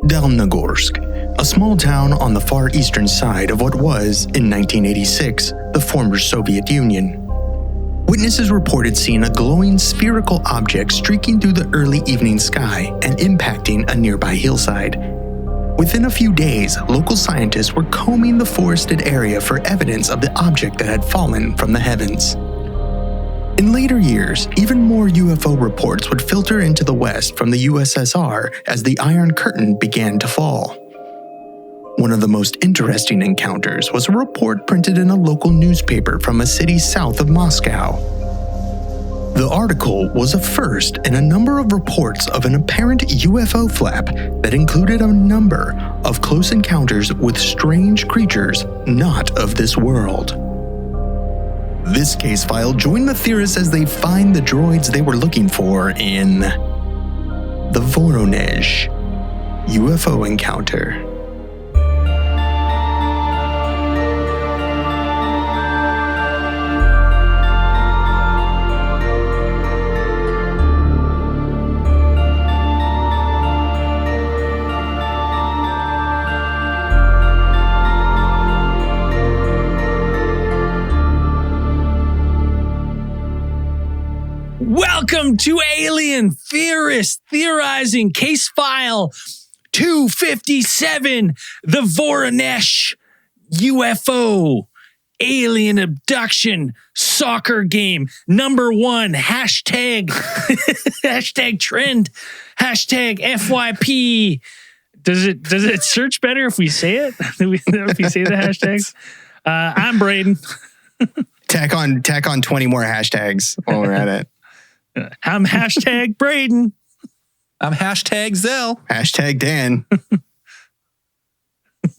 Dalnegorsk, a small town on the far eastern side of what was, in 1986, the former Soviet Union. Witnesses reported seeing a glowing spherical object streaking through the early evening sky and impacting a nearby hillside. Within a few days, local scientists were combing the forested area for evidence of the object that had fallen from the heavens. In later years, even more UFO reports would filter into the West from the USSR as the Iron Curtain began to fall. One of the most interesting encounters was a report printed in a local newspaper from a city south of Moscow. The article was a first in a number of reports of an apparent UFO flap that included a number of close encounters with strange creatures not of this world. This case file joined the theorists as they find the droids they were looking for in the Voronezh UFO Encounter. Welcome to Alien Theorists Theorizing Case File 257, the Voronezh UFO Alien Abduction Soccer Game #1, hashtag, hashtag trend, hashtag FYP. Does it search better if we say it? If we say the hashtags? I'm Braden. Tack on 20 more hashtags while we're at it. I'm hashtag Braden. I'm hashtag Zell. Hashtag Dan. And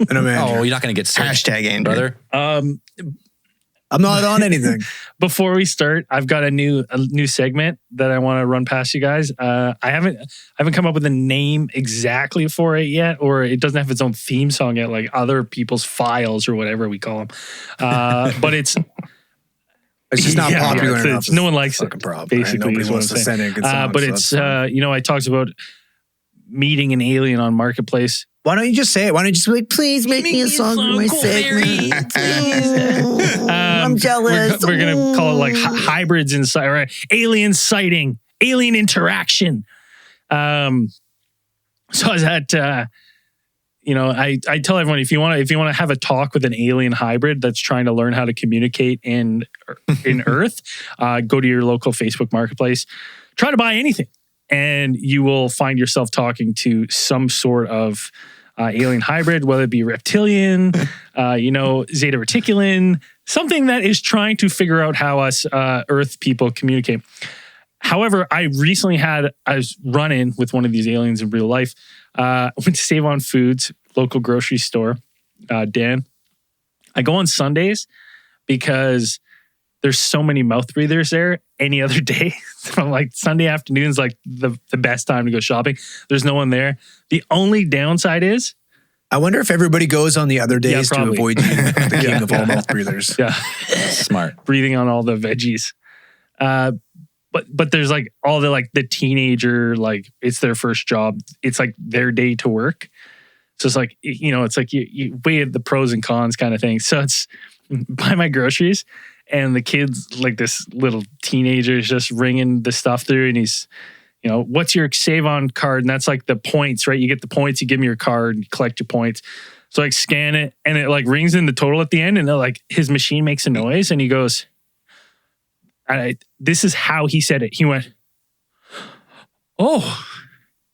I'm Andrew. Oh, you're not going to get searched, Hashtag Andrew. brother. I'm not on anything. Before we start, I've got a new segment that I want to run past you guys. I haven't come up with a name exactly for it yet, or it doesn't have its own theme song yet, like other people's files or whatever we call them. But it's just not popular enough. No one likes it. Problem, basically, right? Nobody wants to send in good songs, but it's I talks about meeting an alien on Marketplace. Why don't you just say it? Why don't you just be like, please make me a song for my segment? I'm jealous. We're gonna call it like hybrids inside, right? Alien sighting, alien interaction. So I was at, I tell everyone if you want to have a talk with an alien hybrid that's trying to learn how to communicate in Earth, go to your local Facebook Marketplace, try to buy anything, and you will find yourself talking to some sort of alien hybrid, whether it be reptilian, Zeta Reticulan, something that is trying to figure out how us Earth people communicate. However, I recently was run-in with one of these aliens in real life. I went to Save On Foods, local grocery store, Dan. I go on Sundays because there's so many mouth breathers there. Any other day, from like Sunday afternoons, like the best time to go shopping. There's no one there. The only downside is, I wonder if everybody goes on the other days to avoid being the king of all mouth breathers. Yeah, Smart. Breathing on all the veggies. But there's like all the teenager, like it's their first job. It's like their day to work. So it's like, it's like you weigh the pros and cons kind of thing. So it's buy my groceries and the kid's like this little teenager is just ringing the stuff through and he's, what's your Save On card? And that's like the points, right? You get the points, you give me your card and you collect your points. So I scan it and it like rings in the total at the end and like his machine makes a noise and he goes, this is how he said it. He went, "Oh,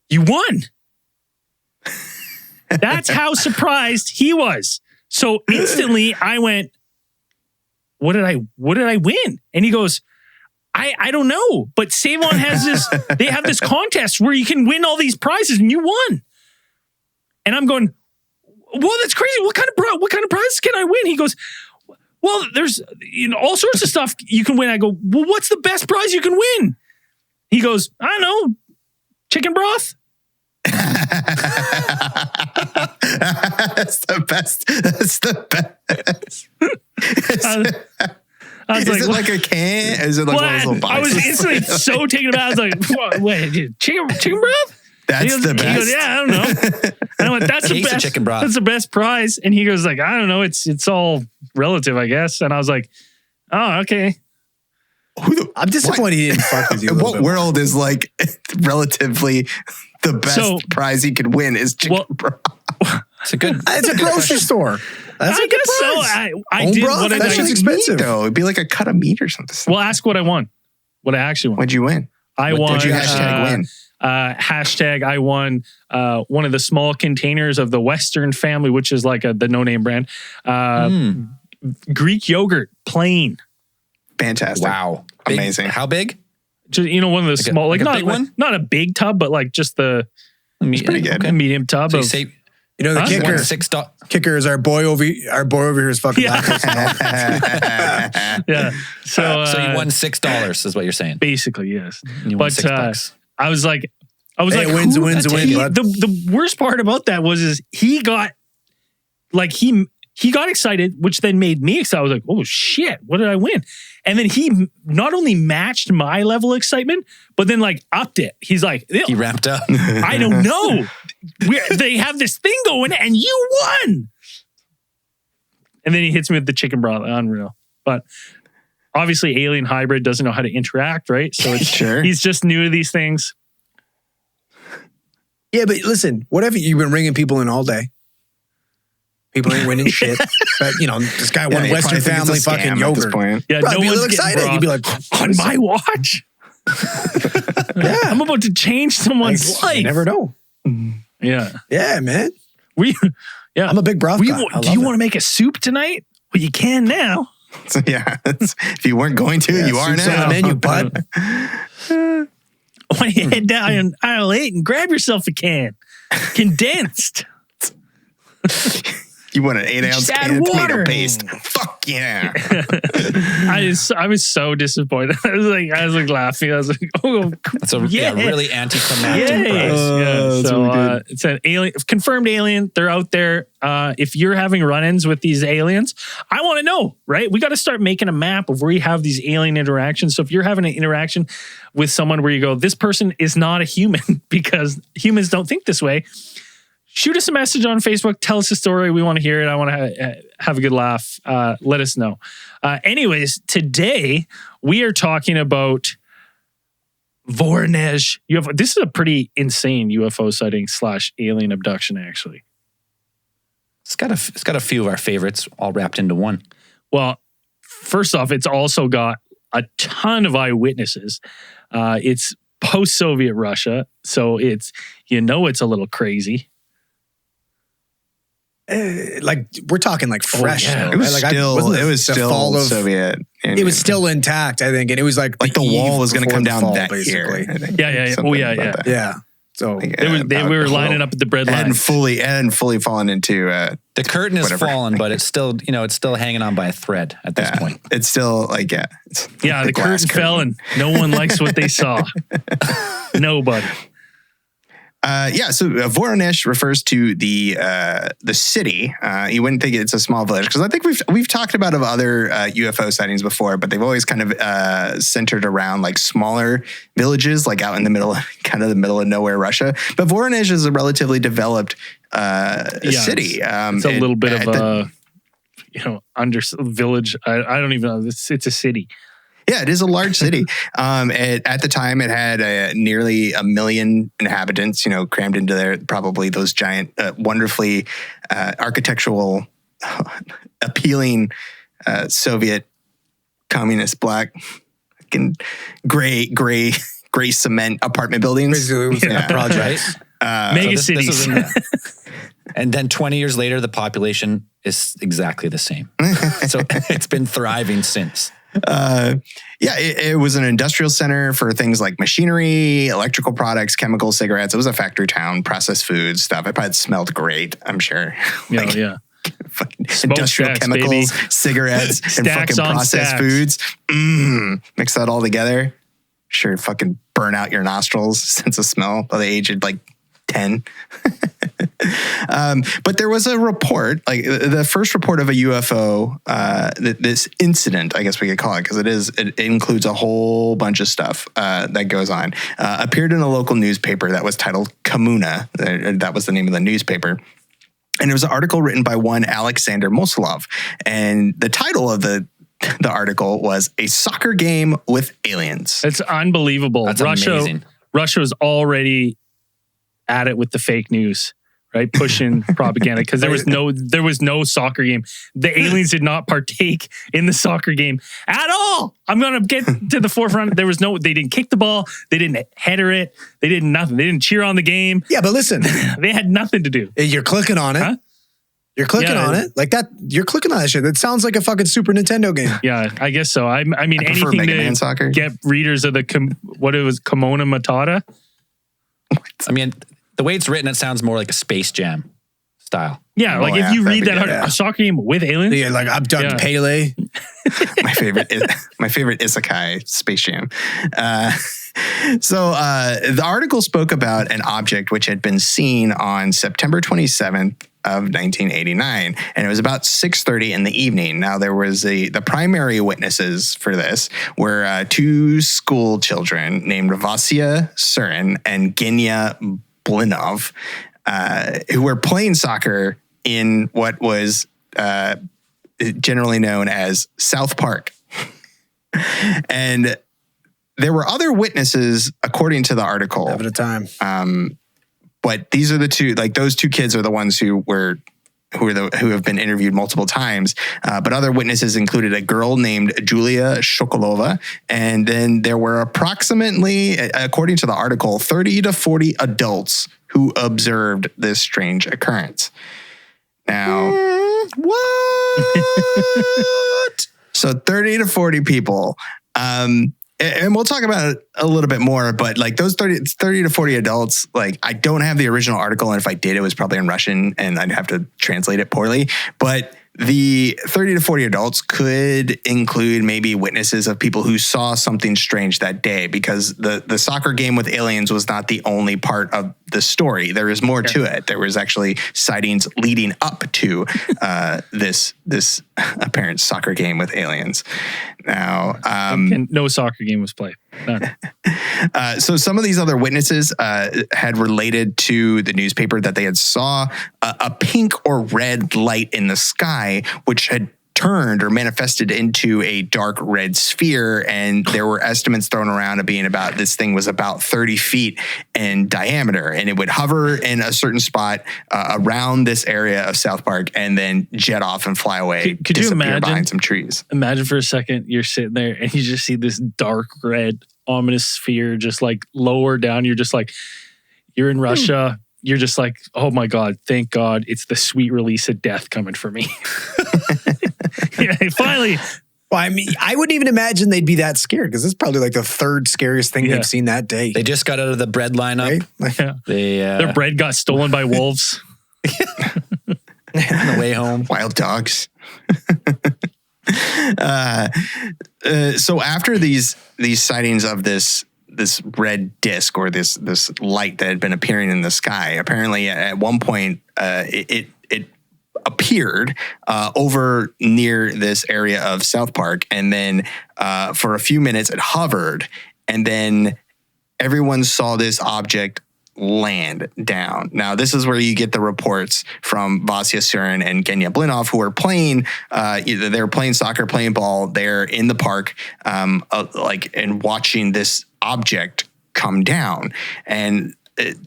you won." That's how surprised he was. So instantly I went, what did I win? And he goes, I don't know, but Save On has they have this contest where you can win all these prizes and you won. And I'm going, well, that's crazy. What kind of prizes can I win? He goes, well, there's all sorts of stuff you can win. I go, well, what's the best prize you can win? He goes, I don't know, chicken broth. That's the best. That's the best. I was is it like a can? Is it like one of those little boxes? I was instantly so taken aback. I was like, what, chicken broth? That's He the goes, best. yeah, I don't know. And I went, that's the Case of best chicken broth. That's the best prize. And he goes like, I don't know. It's all relative, I guess. And I was like, oh, okay. I'm disappointed he didn't fuck with you. a little What bit more. world is like relatively the best prize he could win is chicken broth? It's a good. It's a grocery store. That's I a good guess so. prize. I Home did broth? what I That did. shit's expensive. Though it'd be like a cut of meat or something. Well, ask what I won. What I actually won. What'd you win? I What won. What'd you hashtag win? Hashtag I won one of the small containers of the Western family, which is like the no-name brand. Greek yogurt, plain. Fantastic. Wow. Amazing. How big? Just one of the small, like a not big one? not a big tub, but like just the pretty good. medium tub. So you of, say You know, the Huh? kicker, $6. kicker is our boy over here is fucking Yeah. lactose. yeah. So So you won $6 is what you're saying. basically, yes. You won But $6. I was like, Hey, who- a win's a win, bud. the worst part about that was he got like he got excited, which then made me excited. I was like, oh shit, what did I win? And then he not only matched my level of excitement, but then like upped it. He's like, He ramped up. I don't know. They have this thing going and you won. And then he hits me with the chicken broth. Unreal. But obviously alien hybrid doesn't know how to interact, right? So it's Sure. he's just new to these things. Yeah, but listen, whatever, you've been ringing people in all day. People ain't winning shit. But, you know, this guy won Yeah, you Western probably think family it's a fucking scam at this yogurt. point. Yeah, Probably no be a one's little getting excited. broth You'd be like, on my watch. yeah, I'm about to change someone's I life. never know. Yeah. Yeah, man. Yeah. I'm a big broth guy. Do you want to make a soup tonight? Well, you can now. So, yeah, if you weren't going to, you are soup's on now. the menu, bud. Why don't you head down aisle 8 and grab yourself a can? Condensed. You want an 8-ounce Just add can of tomato water. paste? Fuck yeah! I was so disappointed. I was like laughing. I was like, oh, It's a yeah. really anticlimactic Yay. prize. Yeah. that's So really good. it's an alien, confirmed alien. They're out there. If you're having run-ins with these aliens, I want to know, right? We got to start making a map of where you have these alien interactions. So if you're having an interaction with someone where you go, this person is not a human because humans don't think this way, shoot us a message on Facebook. Tell us a story. We want to hear it. I want to have a good laugh. Let us know. Anyways, today we are talking about Voronezh UFO. This is a pretty insane UFO sighting / alien abduction, actually. It's got a few of our favorites all wrapped into one. Well, first off, it's also got a ton of eyewitnesses. It's post-Soviet Russia, so it's a little crazy. Like, we're talking like fresh. yeah. though, It was right? Like, still, wasn't it was the still fall of- Soviet. It was still intact, I think. And it was like the eve wall was going to before come the down fall, that basically. year. I think. Yeah. Something Oh, yeah, about yeah. that. Yeah. So Like, We were lining up at the bread line. and fully fallen into. The curtain is Whatever. fallen, but it's still hanging on by a thread at this point. It's still like it's Yeah, the glass curtain fell and no one likes what they saw. Nobody. So Voronezh refers to the city. You wouldn't think it's a small village because I think we've talked about other UFO sightings before, but they've always kind of centered around like smaller villages, like out in the middle, kind of the middle of nowhere, Russia. But Voronezh is a relatively developed city. It's a little bit of a under village. I don't even know. It's a city. Yeah, it is a large city. At the time, it had nearly 1 million inhabitants, crammed into there. Probably those giant, wonderfully architectural, appealing Soviet communist black, fucking gray cement apartment buildings. basically, it was a project. Mega So this cities. was and then 20 years later, the population is exactly the same. So it's been thriving since. It was an industrial center for things like machinery, electrical products, chemicals, cigarettes. It was a factory town, processed foods, stuff. It probably smelled great, I'm sure. Yeah. Fucking Smoke industrial stacks, chemicals, baby. cigarettes, and Stacks fucking on processed stacks. foods. Mix that all together. Sure, fucking burn out your nostrils, sense of smell by the age of like 10. But there was a report, like the first report of a UFO, this incident, I guess we could call it, because it includes a whole bunch of stuff that goes on, appeared in a local newspaper that was titled Komuna. That was the name of the newspaper. And it was an article written by one Alexander Mosolov. And the title of the article was A Soccer Game with Aliens. It's unbelievable. That's amazing. Russia was already at it with the fake news, right? Pushing propaganda because there was no soccer game. The aliens did not partake in the soccer game at all. I'm going to get to the forefront. They didn't kick the ball. They didn't header it. They did nothing. They didn't cheer on the game. Yeah, but listen. They had nothing to do. You're clicking on it. Huh? You're clicking on it like that. You're clicking on that shit. That sounds like a fucking Super Nintendo game. Yeah, I guess so. I mean, prefer anything Mega Man to Soccer. get readers of what it was, Kimono Matata. I mean, the way it's written, it sounds more like a Space Jam style. Yeah, like if you read that, a soccer game with aliens. Yeah, like Abduct Pele. my favorite isekai, Space Jam. So the article spoke about an object which had been seen on September 27th of 1989, and it was about 6:30 in the evening. Now there was the primary witnesses for this were two school children named Vasya Surin and Genya Blinov, who were playing soccer in what was generally known as South Park. And there were other witnesses, according to the article. Having a time. But these are the two, like those two kids are the ones who have been interviewed multiple times. But other witnesses included a girl named Julia Shokolova. And then there were approximately, according to the article, 30 to 40 adults who observed this strange occurrence. Now, what? So 30 to 40 people. And we'll talk about it a little bit more, but like those 30 to 40 adults, like I don't have the original article. And if I did, it was probably in Russian and I'd have to translate it poorly. But the 30 to 40 adults could include maybe witnesses of people who saw something strange that day, because the soccer game with aliens was not the only part of the story. There is more to it. There was actually sightings leading up to this apparent soccer game with aliens. Now, no soccer game was played. None. So some of these other witnesses had related to the newspaper that they had saw a pink or red light in the sky, which had turned or manifested into a dark red sphere. And there were estimates thrown around of being about, this thing was about 30 feet in diameter, and it would hover in a certain spot around this area of South Park and then jet off and fly away. Could you imagine behind some trees? Imagine for a second, you're sitting there and you just see this dark red ominous sphere just like lower down. You're just like, you're in Russia. You're just like, oh my God, thank God it's the sweet release of death coming for me. Yeah, finally. Well, I mean, I wouldn't even imagine they'd be that scared, because it's probably like the third scariest thing they've seen that day. They just got out of the bread lineup. Right? Their bread got stolen by wolves. On the way home. Wild dogs. So after these sightings of this red disc or this light that had been appearing in the sky, apparently at one point it appeared over near this area of South Park, and then for a few minutes it hovered, and then everyone saw this object land down. Now, this is where you get the reports from Vasya Surin and Genya Blinov, who are playing, they're playing soccer, playing ball. They're in the park, and watching this object come down. And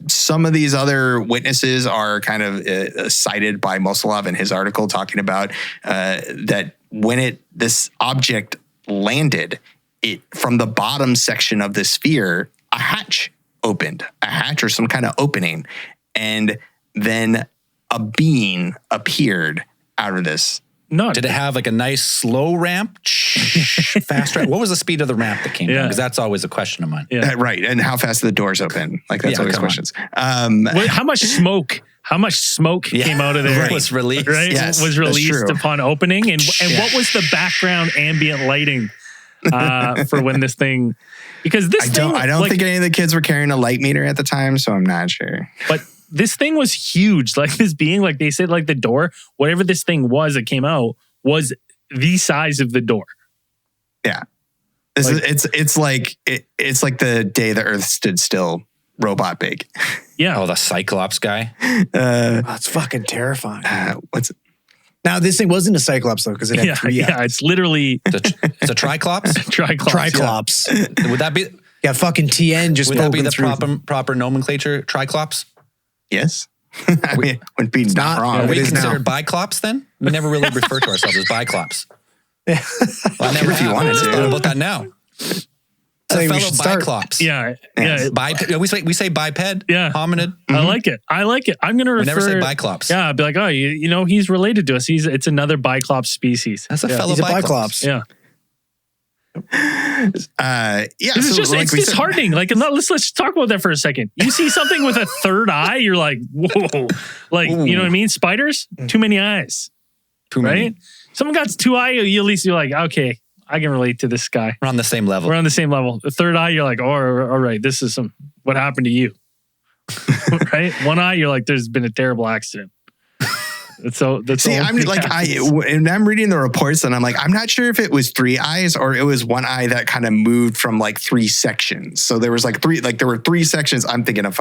some of these other witnesses are kind of cited by Mosolov in his article, talking about that when this object landed, it from the bottom section of the sphere, a hatch opened, a hatch or some kind of opening, and then a being appeared out of this. No, did it have like a nice slow ramp, fast ramp? What was the speed of the ramp that came down? Because that's always a question of mine. Yeah. Right, and how fast the doors open? Like that's always questions. How much smoke? How much smoke came out of there? Right. Was released. Right, yes, was released upon opening, and what was the background ambient lighting for when this thing, because this I don't think any of the kids were carrying a light meter at the time, so I'm not sure. But this thing was huge. Like this being, like they said, like the door, whatever this thing was that came out was the size of the door. Yeah. It's like the day the Earth stood still, robot big. Yeah. Oh, the Cyclops guy. That's fucking terrifying. What's it? Now, this thing wasn't a Cyclops, though, because it had 3 eyes. Yeah, it's literally It's a Triclops? Triclops. Would that be... Yeah, fucking TN just Would that be poking the through. proper nomenclature? Triclops? Yes. I mean, wouldn't be not wrong. Are it we is considered biclops then? We never really refer to ourselves as biclops. Well, I never If you wanted to. thought about that now. It's I think a we fellow should start. biclops. yeah. We say biped, Yeah. hominid. I like it. I'm gonna refer. We never say biclops. Yeah, I'd be like, oh, he's related to us. It's another biclops species. That's a fellow He's a biclops. biclops. Yeah. Yeah. It's just like it's we said- disheartening. Like, let's talk about that for a second. You see something with a third eye, you're like, whoa. Like, you know what I mean? Spiders, too many eyes. Too many. Right? Someone got 2 eye, you at least you're like, okay, I can relate to this guy. We're on the same level. We're on the same level. The third eye, you're like, oh, all right, this is what happened to you. Right? 1 eye, you're like, there's been a terrible accident. And I'm reading the reports and I'm like, I'm not sure if it was 3 eyes or it was 1 eye that kind of moved from like 3 sections. So there was there were 3 sections. I'm thinking of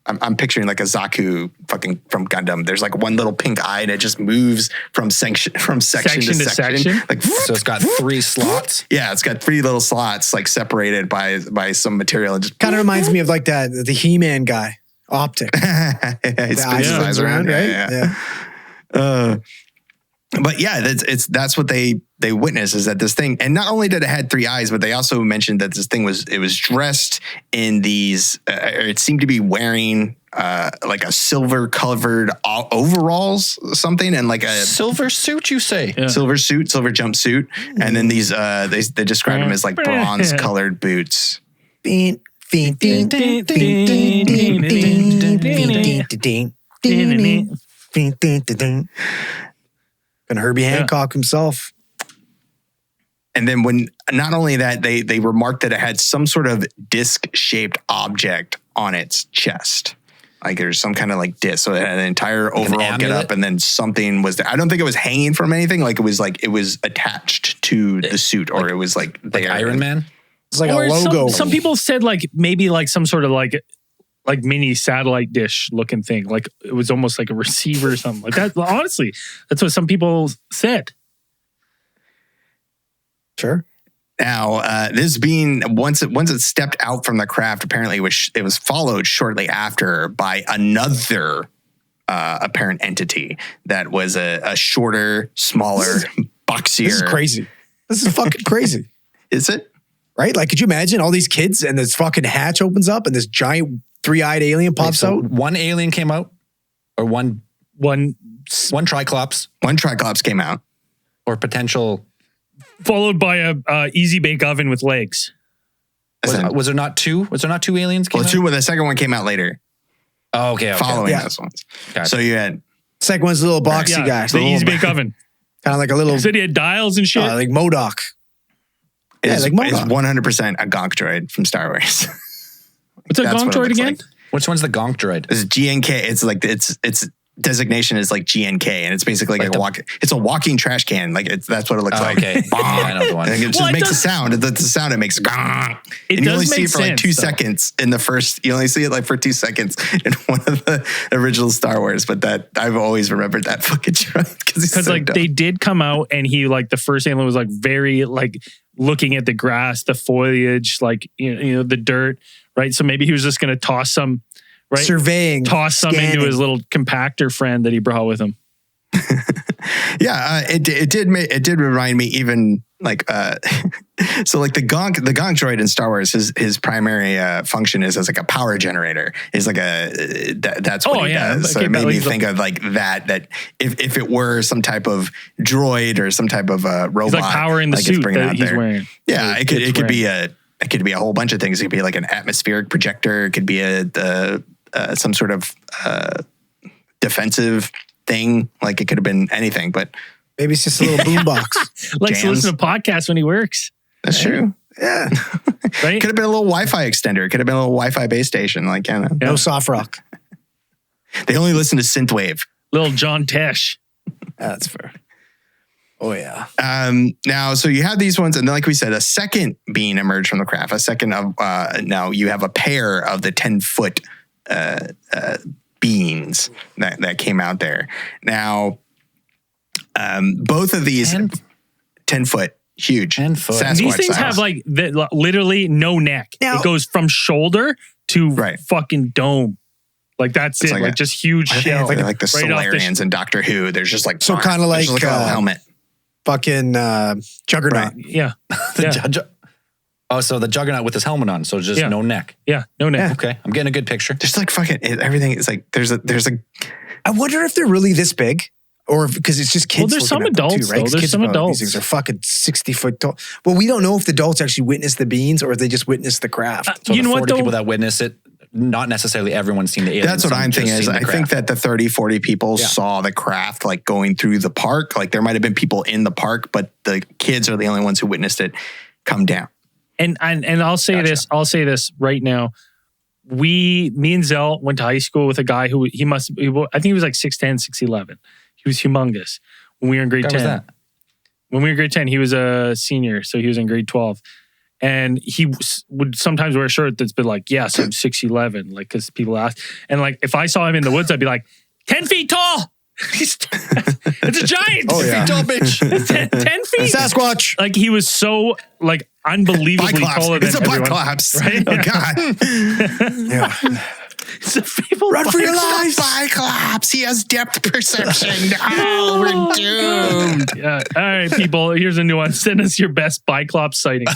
I'm picturing like a Zaku fucking from Gundam. There's like one little pink eye and it just moves from section to section. Like, So it's got 3 slots. yeah, it's got 3 little slots like separated by some material. And just Kind of reminds me of like the He-Man guy, Optic. it spins his eyes around, right? Yeah. But yeah, that's what they witnessed, is that this thing, and not only did it had 3 eyes, but they also mentioned that this thing was dressed in these. It seemed to be wearing like a silver covered overalls, something, and like a Silver suit, you say? Yeah. silver jumpsuit, and then these they described them as like bronze colored boots. Gonna Herbie Hancock himself. And then when not only that, they remarked that it had some sort of disc-shaped object on its chest. Like there's some kind of like disc. So it had an entire overall get up, and then something was there. I don't think it was hanging from anything. Like it was attached to the suit, or it was like Iron Man? It's like or a logo. Some people said like maybe like some sort of like mini satellite dish looking thing. Like it was almost like a receiver or something like that. Honestly, that's what some people said. Sure. Now, this being once it stepped out from the craft, apparently it was followed shortly after by another apparent entity that was a shorter, smaller, boxier. This is crazy. This is fucking crazy. Is it? Right? Like, could you imagine all these kids and this fucking hatch opens up and this giant 3-eyed alien pops out? One alien came out, or one Triclops, One Triclops came out, or potential. Followed by a easy bake oven with legs. Was there not 2? Was there not 2 aliens? Well, the second one came out later. Oh, okay. Following those ones. Gotcha. So you had Second one's a little boxy guy. The easy bake oven. Kind of like a little, Said he had dials and shit. like MODOK. is like MODOK. 100% a gonk droid from Star Wars. What's a That's gong what it droid looks again? like. Which one's the gonk droid? It's GNK. It's like its designation is like GNK, and it's basically like it's a walking trash can. Like that's what it looks like. Okay. Yeah, I know the one. And it just makes a sound. The sound it makes gong. It And you only does see make it for like sense, 2 though. seconds in the first. You only see it like for 2 seconds in one of the original Star Wars. But that I've always remembered that fucking droid because Like they did come out and he like the first alien was like very like looking at the grass, the foliage, like you know the dirt, right? So maybe he was just gonna toss some, right? Surveying. Toss some scanning. into his little compactor friend that he brought with him. Yeah, it did remind me even like so like the gonk droid in Star Wars, his primary function is as like a power generator. Is like that's what he does. So Okay, it made me like think of like that if it were some type of droid or some type of robot, He's like powering the like it's suit bringing that out he's there. wearing. Yeah, it could wearing. be a whole bunch of things. It could be like an atmospheric projector. It could be some sort of defensive thing. Like it could have been anything, but Maybe it's just a little boombox. Likes to Jams. listen to podcasts when he works. That's true. Yeah. Right? Could have been a little Wi-Fi extender. Could have been a little Wi-Fi base station. Like, you know. No soft rock. They only listen to synthwave. Little John Tesh. That's fair. Oh, yeah. Now, so you have these ones, and then, like we said, a second being emerged from the craft. A second of now you have a pair of the 10-foot beings that came out there. Now, both of these 10-foot, huge, 10-foot. Sasquatch These things size. have like literally no neck. Now- It goes from shoulder to Right. fucking dome. Like that's It's it. like Like a- just huge I think shell. it's like the right off the Solarians in Doctor Who. There's just like So arms. kinda There's like, just a little helmet. Fucking Juggernaut. Yeah. The so the Juggernaut with his helmet on, so just Yeah. no neck. Yeah. No neck. Okay, I'm getting a good picture. Just like fucking everything. It's like there's a I wonder if they're really this big, or because it's just kids. Well, there's some looking at them adults, too, right? though. 'Cause There's kids some are probably- adults. These things are fucking 60-foot tall. Well, we don't know if the adults actually witnessed the beings or if they just witnessed the craft. So You the know what, 40 though? people that witness it, not necessarily everyone's seen the aliens. That's what some I'm just thinking is seen the I think craft. that the 30, 40 people Yeah. saw the craft like going through the park. Like there might have been people in the park, but the kids are the only ones who witnessed it come down. And I'll say this. I'll say this right now. Me and Zell went to high school with a guy who I think he was like 6'10", 6'11". He was humongous when we were in grade What 10. was that? When we were in grade 10, he was a senior, so he was in grade 12. And he would sometimes wear a shirt that's been like, yes, I'm 6'11", like, because people ask. And like, if I saw him in the woods, I'd be like, 10 feet tall. It's a giant. Oh, 10 yeah. feet tall, bitch. 10 feet. Sasquatch. Like, he was so, like, unbelievably taller than It's a everyone. Bicops. Right? Oh God. Yeah. So people Run for your Bicops. lives. Bicops. He has depth perception. Oh, we're doomed. Yeah. All right, people. Here's a new one. Send us your best Biclops sighting.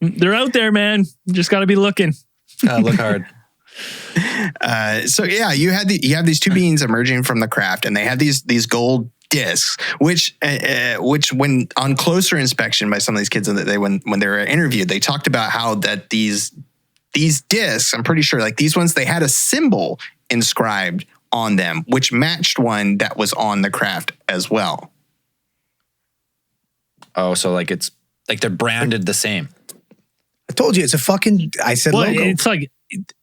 They're out there, man. You just got to be looking. Look hard. So yeah, you have these two beings emerging from the craft, and they have these gold discs, which when on closer inspection by some of these kids, when they were interviewed, they talked about how that these discs, I'm pretty sure, like these ones, they had a symbol inscribed on them, which matched one that was on the craft as well. Oh, so like it's like they're branded the same. I told you it's a fucking. I said Well, logo. it's like,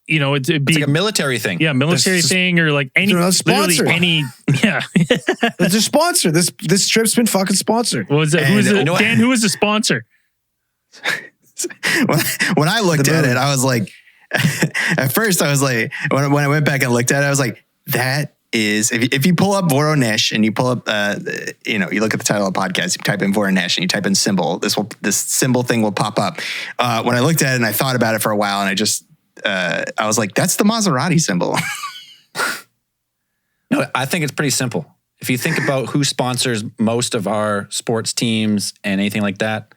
you know, it'd be It's like a military thing. yeah, military This is- thing or like any They're not literally sponsored. any yeah. It's a sponsor. This trip's been fucking sponsored. What was it? Who was And it? you know what? Dan, who was the sponsor? When I looked The at moon. it, I was like, at first I was like, when I went back and looked at it, I was like, that is, if you pull up Voronezh and you pull up, you look at the title of the podcast, you type in Voronezh and you type in symbol, this symbol thing will pop up. When I looked at it and I thought about it for a while, and I was like, that's the Maserati symbol. No, I think it's pretty simple. If you think about who sponsors most of our sports teams and anything like that,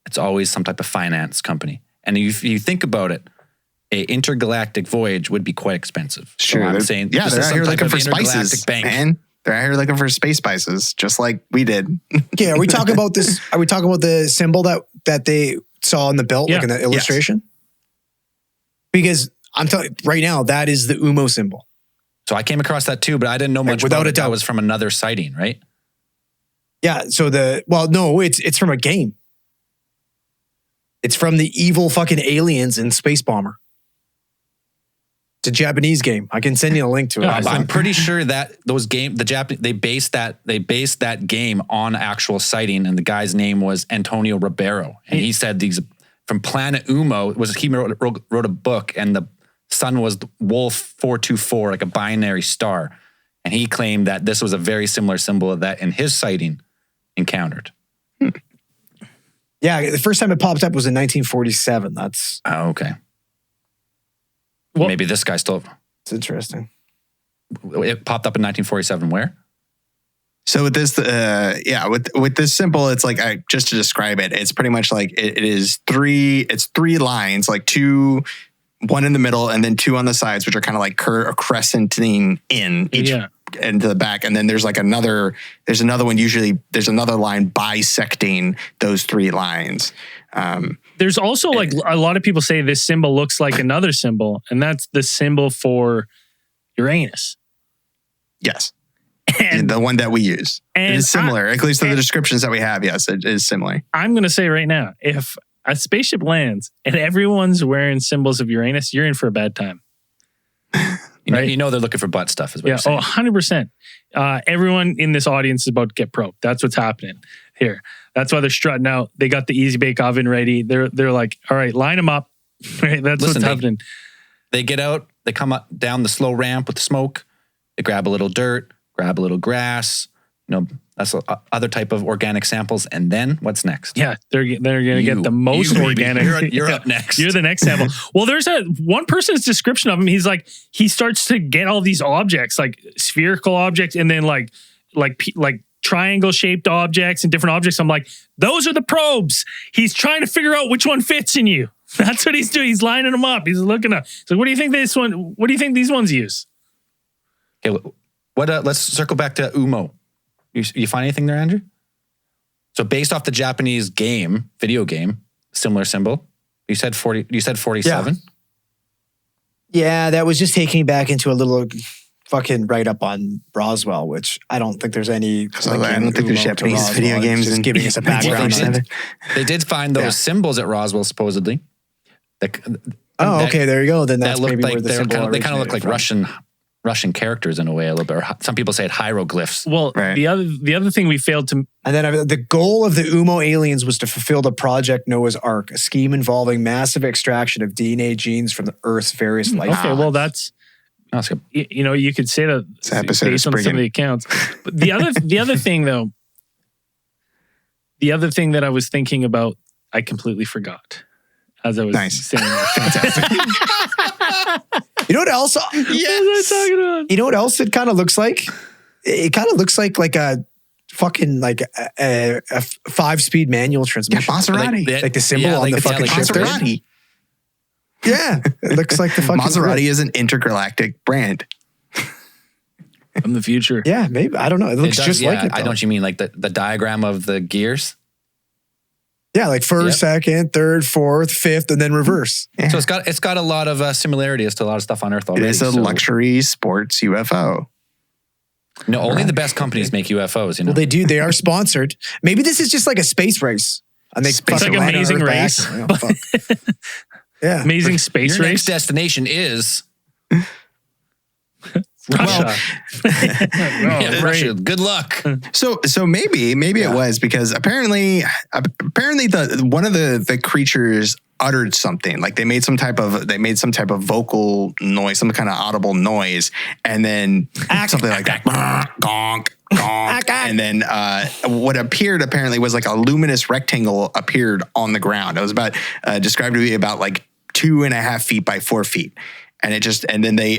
it's always some type of finance company. And if you think about it, a intergalactic voyage would be quite expensive. So I'm saying, yeah, this they're is out some here type looking of for spices, intergalactic bank. man. They're out here looking for space spices, just like we did. Okay, are we talking about this? Are we talking about the symbol that they saw on the belt, like in the illustration? Because I'm telling right now, that is the UMO symbol. So I came across that too, but I didn't know much without about a it. That doubt. was from another sighting, right? Yeah. So no, it's from a game. It's from the evil fucking aliens in Space Bomber. It's a Japanese game. I can send you a link to it. I'm pretty sure that those they based that game on actual sighting, and the guy's name was Antonio Ribeiro, and he said these from Planet Umo he wrote a book, and the sun was Wolf 424, like a binary star, and he claimed that this was a very similar symbol of that in his sighting encountered. Yeah, the first time it popped up was in 1947. That's Okay. Well- Maybe this guy still. it's interesting. It popped up in 1947. Where? So with this, with this symbol, it's like just to describe it, it's pretty much like it is three lines, like two, one in the middle, and then two on the sides, which are kind of like crescenting in each into the back, and then there's another one. Usually, there's another line bisecting those three lines. There's also like a lot of people say this symbol looks like another symbol, and that's the symbol for Uranus. Yes. And, the one that we use. and It is similar, at least to the and- descriptions that we have. Yes, it is similar. I'm going to say right now, if a spaceship lands and everyone's wearing symbols of Uranus, you're in for a bad time. Right? You know they're looking for butt stuff is what Yeah, you're saying. 100%. Everyone in this audience is about to get probed. That's what's happening here. That's why they're strutting out. They got the easy bake oven ready. They're like, all right, line them up. Right? That's Listen, what's happening. They get out, they come up down the slow ramp with the smoke, they grab a little dirt, grab a little grass, that's other type of organic samples. And then what's next? Yeah, they're going to get the most organic. You're up next. You're the next sample. Well, there's one person's description of him. He's like, he starts to get all these objects, like spherical objects, and then like triangle shaped objects and different objects. I'm like, those are the probes. He's trying to figure out which one fits in you. That's what he's doing. He's lining them up. He's looking up. So what do you think what do you think these ones use? Okay, let's circle back to UMO. You find anything there, Andrew? So based off the Japanese video game, similar symbol. You said 40. You said 47. Yeah, that was just taking me back into a little fucking write up on Roswell, which I don't think there's any. I don't think there's Japanese video games. Just giving us a background. They did find those symbols at Roswell, supposedly. Okay, there you go. Then that's that looked maybe like where the symbol they kind of look like originated Russian characters in a way a little bit. Or some people say it hieroglyphs. Well, Right. the other thing we failed to And then the goal of the UMO aliens was to fulfill the Project Noah's Ark, a scheme involving massive extraction of DNA genes from the Earth's various life. okay, well that's Oh, that's good. you could say that This episode based is on some of bringing- the accounts. But the other thing though, the other thing that I was thinking about, I completely forgot as I was Nice. saying that. You know what else? What was I talking about? You know what else it kind of looks like? It kind of looks like a fucking like a 5-speed manual Yeah, transmission. Maserati. Like the symbol on the fucking shifter. Maserati. Yeah, it looks like the fucking Maserati is an intergalactic brand. From the future. Yeah, maybe I don't know. It looks does, just like it. I Though. know what you mean, like the diagram of the gears. Yeah, like first, Yep. second, third, fourth, fifth, and then reverse. Yeah. So it's got a lot of similarities to a lot of stuff on Earth It already. is a So, luxury sports UFO. No, only the best companies make UFOs. You know, Well, they do. They are sponsored. Maybe this is just like a space race. And they It's like fucking land on Amazing Earth by Race. accident. Oh, fuck. Yeah. Amazing space your race. next destination is Russia. Russia. Good luck. So maybe it was because apparently the one of the creatures uttered something, like they made some type of vocal noise, some kind of audible noise, and then something like that, gonk, gonk, and then what appeared apparently was like a luminous rectangle appeared on the ground. It was about described to be about like 2.5 feet by 4 feet. And then they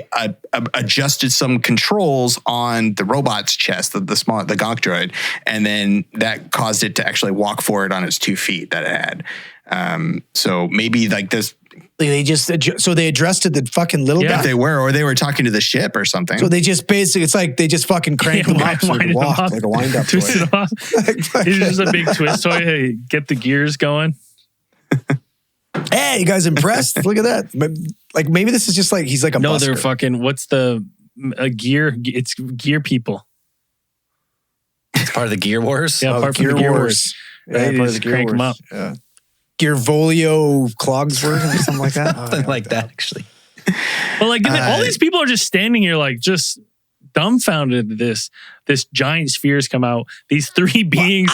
adjusted some controls on the robot's chest, the gonk droid, and then that caused it to actually walk forward on its 2 feet that it had. So maybe like this, They just so they addressed the fucking little Yeah. guy. if they were, or they were talking to the ship or something. So they just basically, it's like they just fucking cranked them up so they could walk like a wind up Twist toy. it off. It's just a big twist toy. Hey, get the gears going. Hey, you guys impressed? Look at that. But, like maybe this is just like he's like a No, busker. they're fucking. What's the gear? It's gear people. It's part of the Gear Wars. Yeah, apart from the Gear Wars. Yeah, Right, part you of the just Gear crank 'em Wars. up. Yeah. Gearvolio Clogsworth or something like that. Something like that, actually. But like all these people are just standing here, like just dumbfounded. This giant spheres come out. These three beings.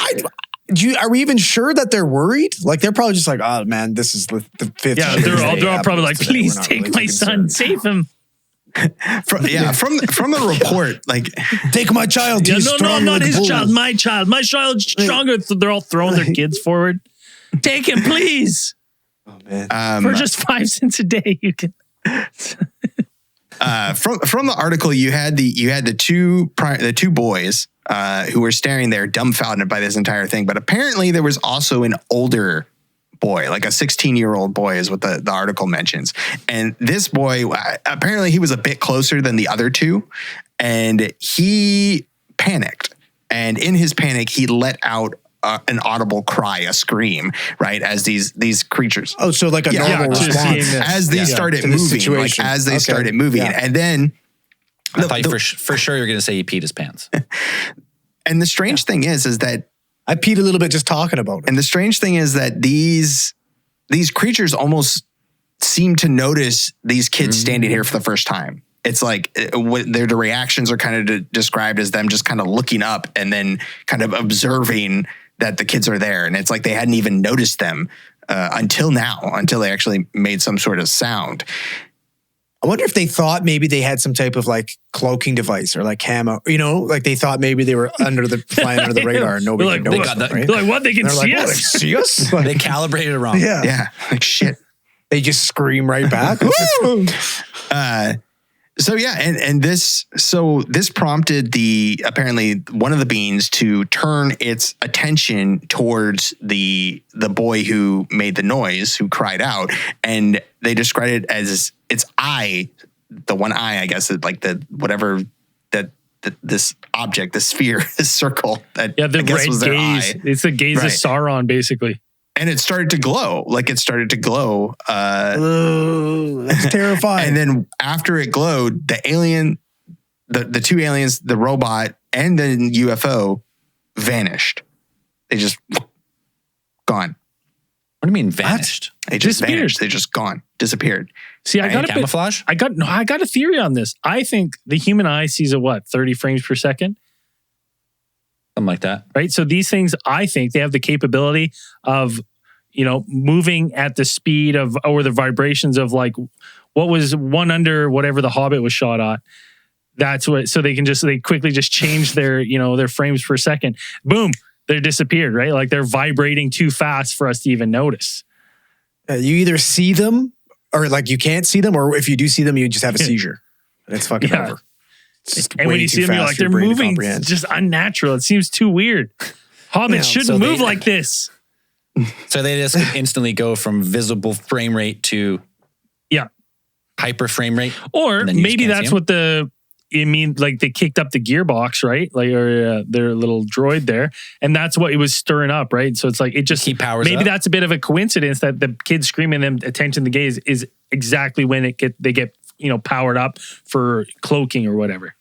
Are we even sure that they're worried? Like they're probably just like, oh man, this is the fifth. Yeah, shit they're all that probably happens like, today. please We're not take really my too son, concerned." save him. from the report, like Take my child. Yeah, He's no, strong not like a his bull. child. My child. My child's stronger. So they're all throwing their kids forward. Take him, please. Oh man. For just 5 cents a day, you can. from the article, you had the two boys who were staring there dumbfounded by this entire thing. But apparently there was also an older boy, like a 16-year-old boy is what the article mentions. And this boy, apparently he was a bit closer than the other two, and he panicked. And in his panic, he let out an audible cry, a scream, right? As these creatures. Oh, so like a Yeah, normal to response. seeing this. As they started to this moving, situation. like as they Okay. started moving, Yeah. and then I thought for sure you're going to say he peed his pants. And the strange thing is that I peed a little bit just talking about it. And the strange thing is that these creatures almost seem to notice these kids standing here for the first time. It's like the reactions are kind of described as them just kind of looking up and then kind of observing that the kids are there. And it's like they hadn't even noticed them until they actually made some sort of sound. I wonder if they thought maybe they had some type of like cloaking device or like camo, like they thought maybe they were flying under the radar and nobody could notice them, right? They're like, what? They can see us? They see us? They calibrated it wrong. Yeah. Yeah. Like shit. They just scream right back. So yeah, and this prompted apparently one of the beings to turn its attention towards the boy who made the noise, who cried out, and they described it as its eye, the one eye, I guess, like this object, the sphere, this circle that the I guess red was their gaze. eye. It's the gaze of Sauron, basically. And it started to glow. Ooh, that's terrifying. And then after it glowed, the alien, the two aliens, the robot and the UFO vanished. They just gone. What do you mean vanished? They just Disappeared. vanished. They just gone. Disappeared. See, I got camouflage. I got a theory on this. I think the human eye sees 30 frames per second. Something like that. Right. So these things, I think they have the capability of, moving at the speed of, or the vibrations of like what was one under whatever the Hobbit was shot at. That's what, so they quickly just change their, their frames per second. Boom. They're disappeared, right? Like they're vibrating too fast for us to even notice. You either see them or like you can't see them, or if you do see them, you just have a seizure. And it's fucking over. And when you see them, you're like, they're moving just unnatural. It seems too weird. Hobbits shouldn't move like this. So they just instantly go from visible frame rate to hyper frame rate. Or maybe that's what like they kicked up the gearbox, right? Like, or their little droid there. And that's what it was stirring up, right? So it's like, it just, maybe that's a bit of a coincidence that the kids screaming them attention to gaze is exactly when they get powered up for cloaking or whatever.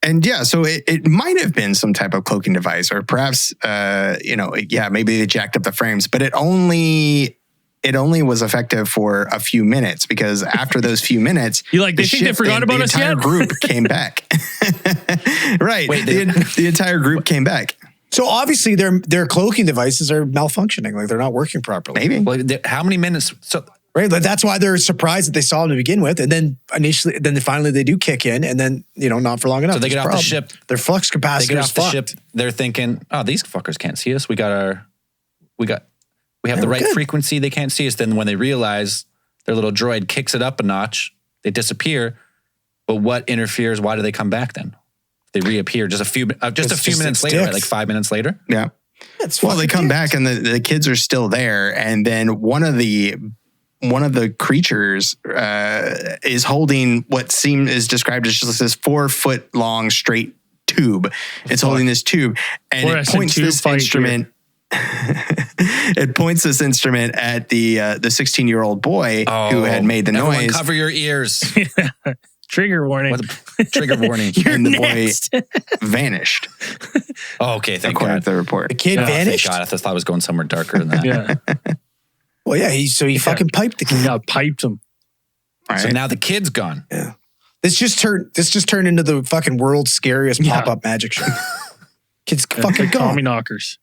And yeah, so it might have been some type of cloaking device, or perhaps, maybe they jacked up the frames, but it only was effective for a few minutes, because after those few minutes, they think they forgot about us yet? The entire group came back. Right. Wait, the entire group came back. So obviously their cloaking devices are malfunctioning, like they're not working properly. Maybe. Well, how many minutes? Right, but that's why they're surprised that they saw them to begin with, and then finally they do kick in, and then not for long enough. So they get off the ship. Their flux capacity. They get off the ship. They're thinking, "Oh, these fuckers can't see us. We have the right frequency. They can't see us." Then when they realize their little droid kicks it up a notch, they disappear. But what interferes? Why do they come back then? They reappear just a few minutes later, right? Like 5 minutes later. Yeah. They come back and the kids are still there, and then one of the creatures is holding what is described as just this 4 foot long straight tube. It's holding this tube, and it points this instrument. It points this instrument at the 16-year-old boy who had made the noise. Cover your ears. Trigger warning. Trigger warning. And the boy vanished. Oh, okay. Thank according God. to the report. The kid vanished. Thank God. I thought I was going somewhere darker than that. Yeah. Well, yeah. He fucking piped the kid. Yeah, piped him. Right. So now the kid's gone. Yeah. This just turned into the fucking world's scariest pop-up magic show. Kid's fucking gone. Tommy knockers.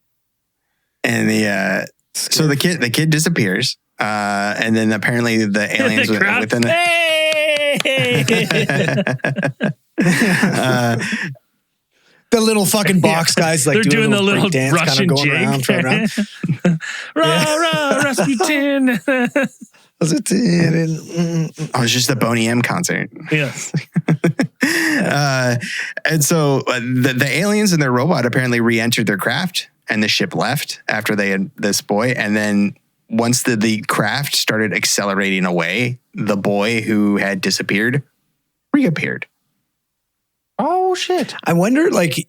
And so the kid disappears. And then apparently the aliens within it. The little fucking box guys, like they're doing the little dance, Russian kind of going jig. around. Rasputin. Was it? It's just the Boney M concert. Yes. And so the aliens and their robot apparently re-entered their craft, and the ship left after they had this boy. And then once the craft started accelerating away, the boy who had disappeared reappeared. Oh shit! I wonder, like,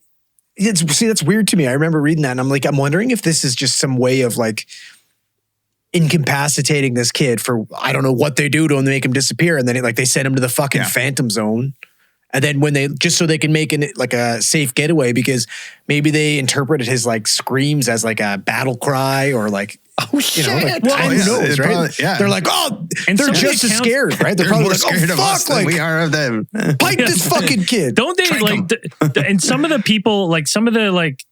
that's weird to me. I remember reading that, and I'm wondering if this is just some way of like, incapacitating this kid for, I don't know what they do to him to make him disappear. And then they send him to the fucking phantom zone. And then when just so they can make it like a safe getaway, because maybe they interpreted his like screams as like a battle cry or like, oh shit. Who knows, right? Probably, yeah. They're like, oh, And they're some of just the as scared, right? They're probably more like, scared oh, of us fuck, than like, we are of them. bite this fucking kid. Don't they Trank and some of the people, like some of the like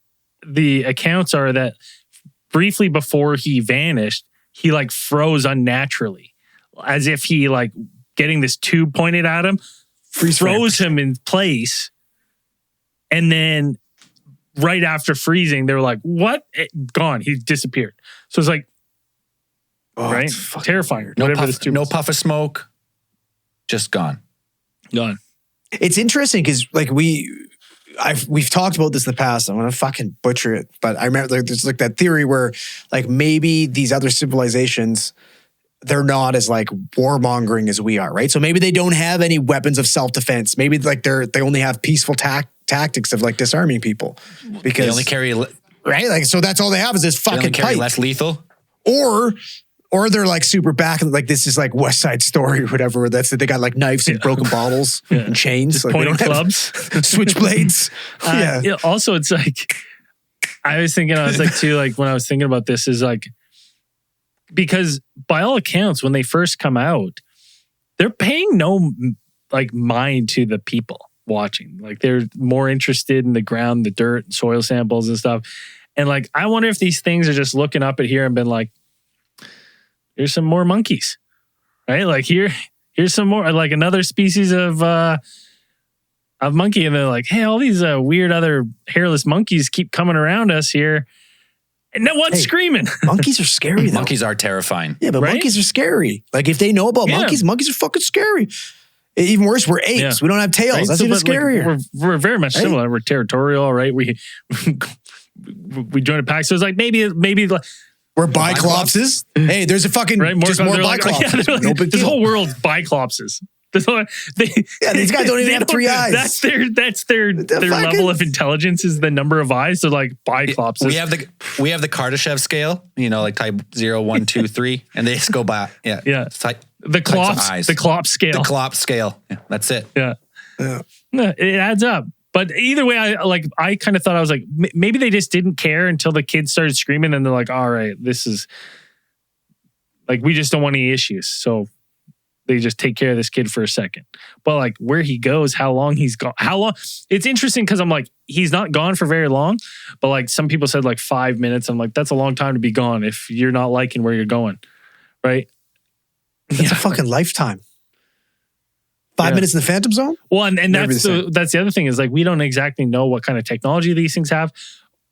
the accounts are that briefly before he vanished, he like froze unnaturally, as if he like getting this tube pointed at him, froze him in place, and then right after freezing, they were like, "What? Gone? He disappeared." So it's like, right, terrifying. No Whatever puff, this tube no was. puff of smoke, just gone. Gone. It's interesting because like we've talked about this in the past. I'm gonna fucking butcher it, but I remember like, there's like that theory where like maybe these other civilizations, they're not as like warmongering as we are, right? So maybe they don't have any weapons of self-defense. Maybe like they only have peaceful tactics of like disarming people because They only carry, right, like so that's all they have is this they only fucking carry pipe. less lethal. Or they're like super back, like this is like West Side Story or whatever. Where that's they got like knives and broken bottles and chains, Just like, pointing they don't have clubs. switchblades. Yeah. Also, it's like I was like too, like when I was thinking about this is like because by all accounts, when they first come out, they're paying no like mind to the people watching. Like they're more interested in the ground, the dirt, soil samples and stuff. And like I wonder if these things are just looking up at here and been like, here's some more monkeys, right? Like here's some more, like another species of monkey. And they're like, hey, all these weird other hairless monkeys keep coming around us here. And no one's screaming. Monkeys are scary though. Monkeys are terrifying. Yeah, but Right? monkeys are scary. Like if they know about monkeys are fucking scary. Even worse, we're apes. Yeah. We don't have tails. Right? That's So, even but, like, scarier. we're very much similar. We're territorial, right? We join a pack. So it's like maybe We're Biclopses. Hey, there's a fucking right? just more they're like, Biclopses. they're like, No big this deal. whole world's Biclopses. Yeah, these guys don't even have 3 eyes. That's their fucking- level of intelligence is the number of eyes. They're like Biclopses. We have the Kardashev scale, like type 0, 1, 2, 3, and they just go by. Yeah. Yeah. Type, the eyes. Klopp scale. the Klopp scale. Yeah, that's it. Yeah. Yeah. No, it adds up. But either way, I kind of thought I was like, maybe they just didn't care until the kids started screaming and they're like, all right, this is like, we just don't want any issues. So they just take care of this kid for a second. But like where he goes, how long he's gone, it's interesting because I'm like, he's not gone for very long, but like some people said like 5 minutes. I'm like, that's a long time to be gone if you're not liking where you're going. Right. That's a fucking lifetime. 5 minutes in the Phantom Zone? Well, and Never that's the same. that's the other thing is like we don't exactly know what kind of technology these things have,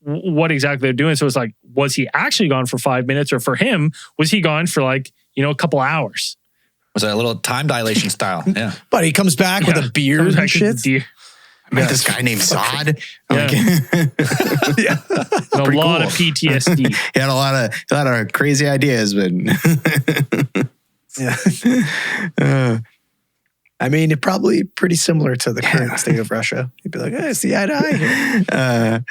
what exactly they're doing. So it's like, was he actually gone for 5 minutes, or for him, was he gone for like a couple hours? Was it a little time dilation style? Yeah. But he comes back with a beard Comes back and to shit. the deer. I met this guy named Zod. Yeah. A Pretty lot cool. of PTSD. He had a lot of crazy ideas, but Yeah. I mean, it probably pretty similar to the current state of Russia. You'd be like, hey, it's the eye to eye here.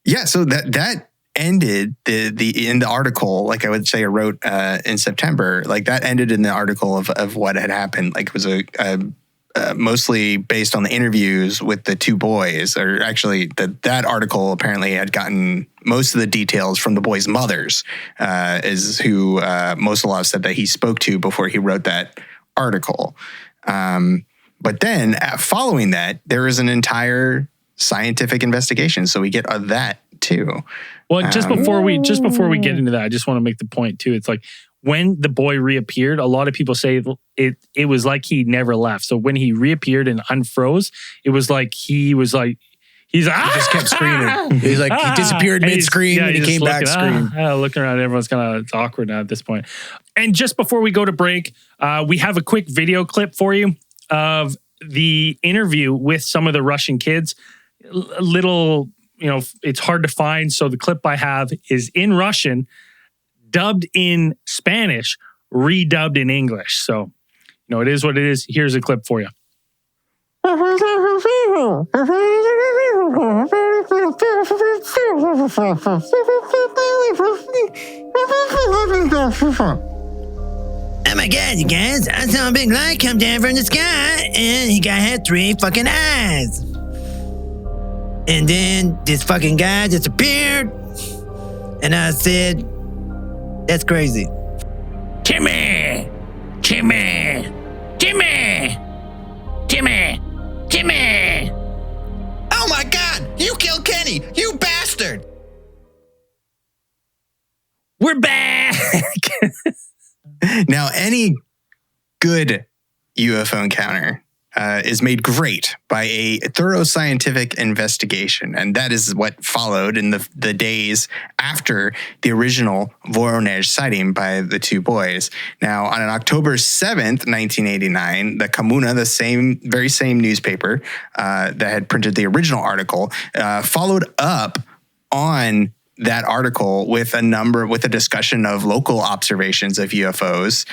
yeah. So that ended in the article, like I would say I wrote in September, like that ended in the article of what had happened. Like it was mostly based on the interviews with the two boys, or actually that article apparently had gotten most of the details from the boys' mothers, is who Mosolov said that he spoke to before he wrote that article. But then following that, there is an entire scientific investigation. So we get that too. Well, just before we get into that, I just want to make the point too. It's like when the boy reappeared, a lot of people say it was like he never left. So when he reappeared and unfroze, it was like he just kept screaming. He's like, he disappeared mid-scream and he came back screaming. Looking around, everyone's kind of, it's awkward now at this point. And just before we go to break, we have a quick video clip for you of the interview with some of the Russian kids. Little, it's hard to find. So the clip I have is in Russian, dubbed in Spanish, redubbed in English. So, it is what it is. Here's a clip for you. Oh my God, you guys, I saw a big light come down from the sky, and he had 3 fucking eyes. And then this fucking guy disappeared, and I said, that's crazy. Timmy! Timmy! Timmy! Timmy! Timmy! Oh my God! You killed Kenny! You bastard! We're back. Now, any good UFO encounter is made great by a thorough scientific investigation. And that is what followed in the days after the original Voronezh sighting by the 2 boys. Now, on October 7th, 1989, the Komuna, the very same newspaper that had printed the original article, followed up on that article with a discussion of local observations of UFOs,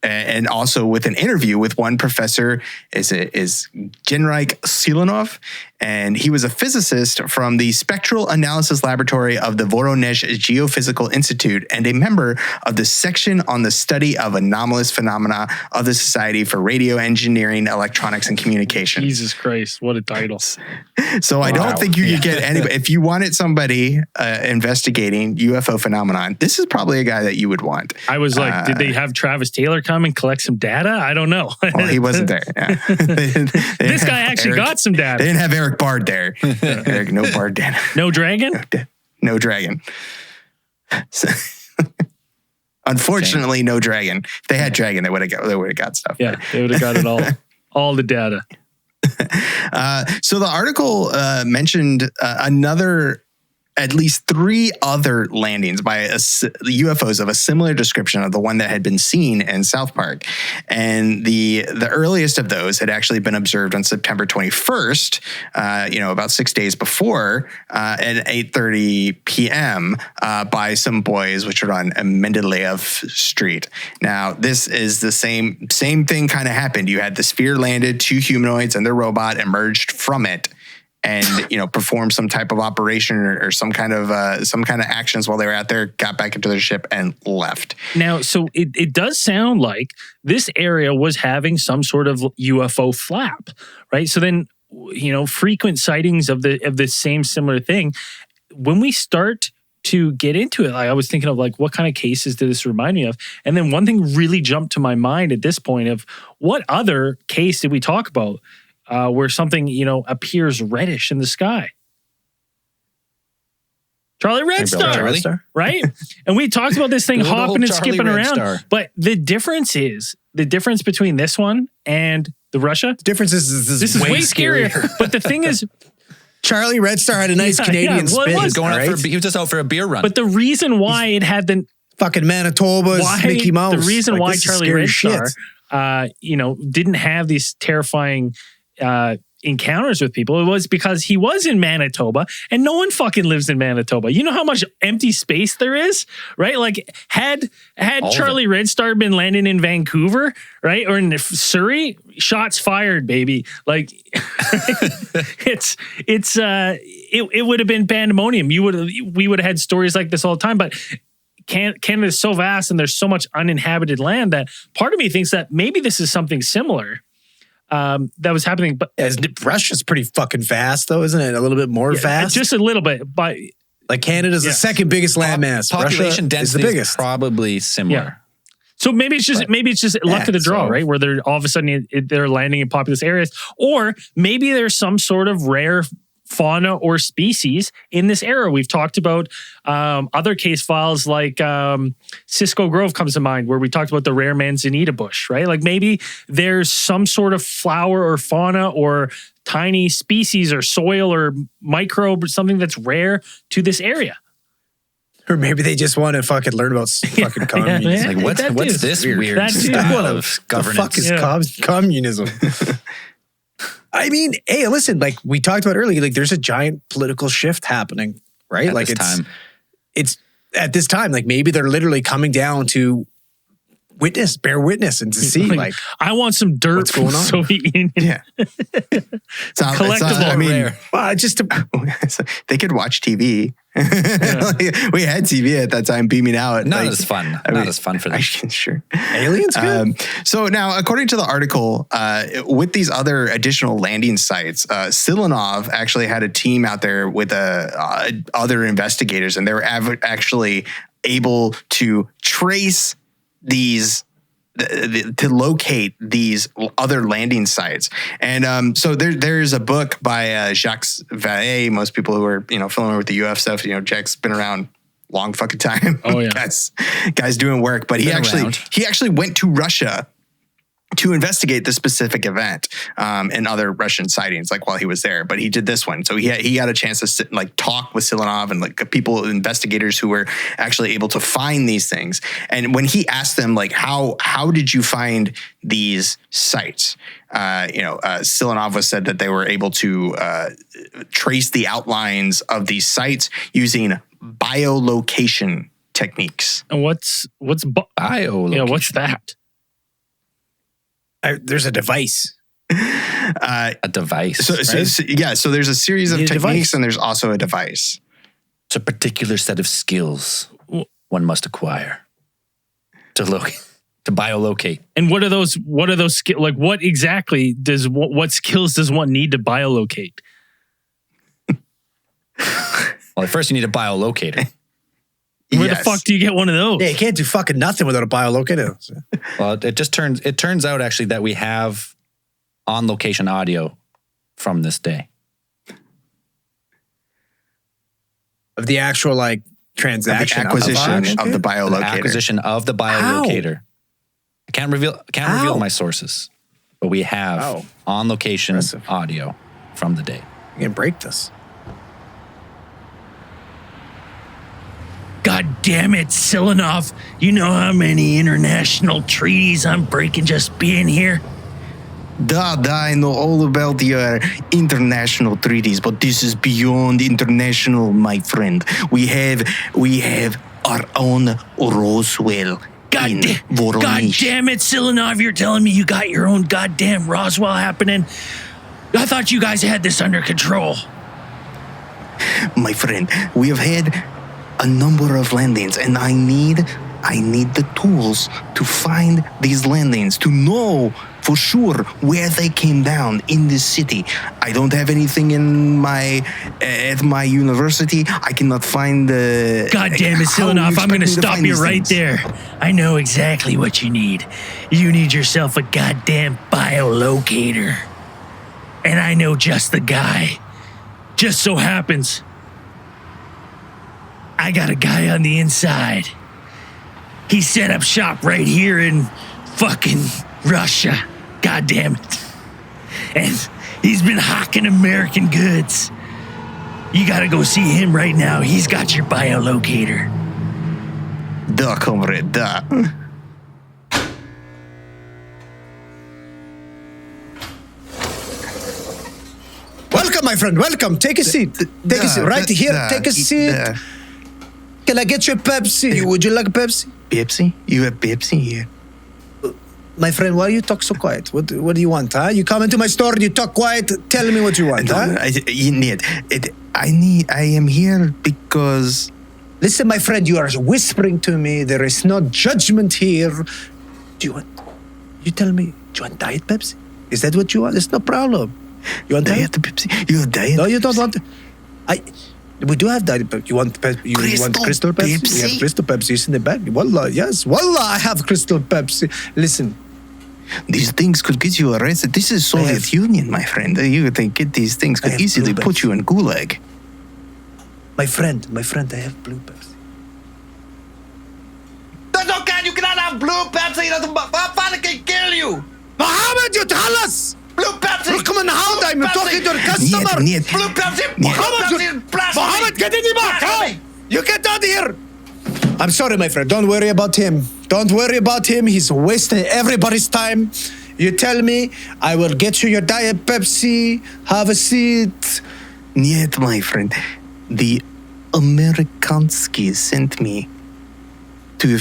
and also with an interview with one professor, is Genrikh Silanov, and he was a physicist from the Spectral Analysis Laboratory of the Voronezh Geophysical Institute and a member of the section on the study of anomalous phenomena of the Society for Radio Engineering, Electronics, and Communication. Jesus Christ, what a title. So I don't think you could get anybody. If you wanted somebody investigating UFO phenomenon, this is probably a guy that you would want. I was like, did they have Travis Taylor come and collect some data? I don't know. Well, he wasn't there. Yeah. This guy actually got some data. They didn't have Eric Bard there. Eric, no Bard data. No dragon? No dragon. So, unfortunately, no dragon. If they had dragon, they would have got stuff. Yeah, they would have got it all the data. So the article mentioned at least 3 other landings by UFOs of a similar description of the one that had been seen in South Park. And the earliest of those had actually been observed on September 21st, about 6 days before, at 8:30 p.m. By some boys, which were on Mendeleev Street. Now, this is the same thing kind of happened. You had the sphere landed, 2 humanoids and their robot emerged from it, and perform some type of operation or some kind of actions while they were out there, got back into their ship and left. Now, so it does sound like this area was having some sort of UFO flap, right? So then, frequent sightings of the same similar thing. When we start to get into it, I was thinking of what kind of cases did this remind me of? And then one thing really jumped to my mind at this point of what other case did we talk about? Where something, appears reddish in the sky. Charlie Red Star, right? And we talked about this thing hopping and skipping around. But the difference between this one and the Russia. The difference is this is way scarier. But the thing is, Charlie Red Star had a nice Canadian spin. He was just out for a beer run. But the reason why it had the fucking Manitoba's Mickey Mouse. The reason why Charlie Red Star, didn't have these terrifying encounters with people, it was because he was in Manitoba, and no one fucking lives in Manitoba. You know how much empty space there is, right? Had Charlie Red Star been landing in Vancouver, right, or in Surrey, shots fired, baby. It would have been pandemonium. We would have had stories like this all the time, but Canada is so vast and there's so much uninhabited land that part of me thinks that maybe this is something similar that was happening. But Russia's pretty fucking fast, though, isn't it? A little bit more fast, just a little bit. But Canada's the second biggest landmass. Population density is the biggest. Is probably similar. Yeah. So maybe it's just luck of the draw, right? Where they're all of a sudden they're landing in populous areas, or maybe there's some sort of rare fauna or species in this era. We've talked about other case files like Cisco Grove comes to mind, where we talked about the rare manzanita bush, right? Maybe there's some sort of flower or fauna or tiny species or soil or microbe or something that's rare to this area. Or maybe they just want to fucking learn about fucking communism. What's this weird style of governance? The fuck is communism? I mean, hey, listen, we talked about earlier, there's a giant political shift happening, right? At this time. It's at this time, maybe they're literally coming down to bear witness, and to see like I want some dirt what's from going on. Soviet Union. Yeah. Collectible, I mean, rare. well, just to, they could watch TV. We had TV at that time beaming out. Not as fun. Not as fun for them. Sure. aliens. Good? So now, according to the article, with these other additional landing sites, Silanov actually had a team out there with other investigators, and they were actually able to trace these to locate these other landing sites. And so there's a book by Jacques Vallée. Most people who are familiar with the UF stuff, Jack's been around long fucking time. Oh yeah, guys doing work. But he around. actually went to Russia to investigate the specific event and other Russian sightings, like while he was there. But he did this one, so he got a chance to sit and like talk with Silanov and like investigators who were actually able to find these things. And when he asked them like, how did you find these sites? Silanov was said that they were able to trace the outlines of these sites using biolocation techniques. And what's Biolocation. Yeah, what's that? There's a device. A device. So there's a series of You need a techniques device. and there's also a device. It's a particular set of skills one must acquire to biolocate. And what are those skills? Like, what exactly what skills does one need to biolocate? Well, at first you need a biolocator. Where the fuck do you get one of those? Yeah, you can't do fucking nothing without a biolocator. Well, it turns out actually that we have on location audio from this day. Of the actual like transaction, acquisition of the biolocator. The acquisition of the biolocator. I can't reveal my sources, but we have on location audio from the day. You can break this. God damn it, Silanov. You know how many international treaties I'm breaking just being here? I know all about your international treaties, but this is beyond international, my friend. We have our own Roswell in Voronezh. God damn it, Silanov. You're telling me you got your own goddamn Roswell happening? I thought you guys had this under control. My friend, we have had a number of landings, and I need the tools to find these landings, to know for sure where they came down in this city. I don't have anything at my university. I cannot find the... God damn it, Silanov, I'm going to stop you right there. I know exactly what you need. You need yourself a goddamn biolocator. And I know just the guy. Just so happens I got a guy on the inside. He set up shop right here in fucking Russia. God damn it. And he's been hawking American goods. You gotta go see him right now. He's got your biolocator. Da, comrade, da. Welcome, my friend. Welcome. Take a seat. Take a seat. Right here. Take a seat. Can I get you a Pepsi? Would you like a Pepsi? Pepsi? You have Pepsi here? My friend, why you talk so quiet? What do you want, huh? You come into my store, you talk quiet. Tell me what you want, huh? I am here because... Listen, my friend, you are whispering to me. There is no judgment here. You tell me, do you want Diet Pepsi? Is that what you want? It's no problem. You want Diet Pepsi? You have Diet No, you don't want... We do have Diet Pepsi. You want Crystal Pepsi? We have Crystal Pepsi. It's in the bag. Wallah, yes. Wallah, I have Crystal Pepsi. Listen. These things could get you arrested. This is Soviet Union, my friend. You think these things could easily put you in gulag. My friend, I have blue Pepsi. That's okay. You cannot have blue Pepsi. My father can kill you. Mohammed, you tell us. Blue Pepsi. Look, come how I'm talking to a customer. Blue Pepsi. Mohammed, get in the back. Huh? You get out of here. I'm sorry, my friend. Don't worry about him. Don't worry about him. He's wasting everybody's time. You tell me, I will get you your Diet Pepsi. Have a seat. Niet, my friend. The Amerikanski sent me to...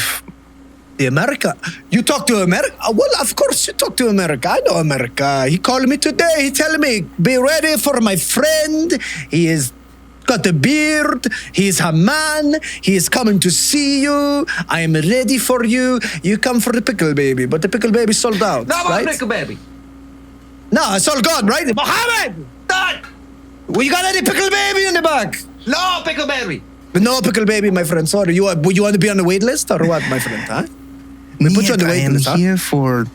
The The America? You talk to America? Well, of course you talk to America. I know America. He called me today. He telling me, be ready for my friend. He is got a beard. He is a man. He is coming to see you. I am ready for you. You come for the pickle baby, but the pickle baby sold out. No, right? pickle baby. No, it's all gone, right? Mohammed! Done. Well, you got any pickle baby in the back? No, pickle baby. No pickle baby, my friend. Sorry. You want to be on the wait list or what, my friend? Huh? We put you on the wait list, I am here for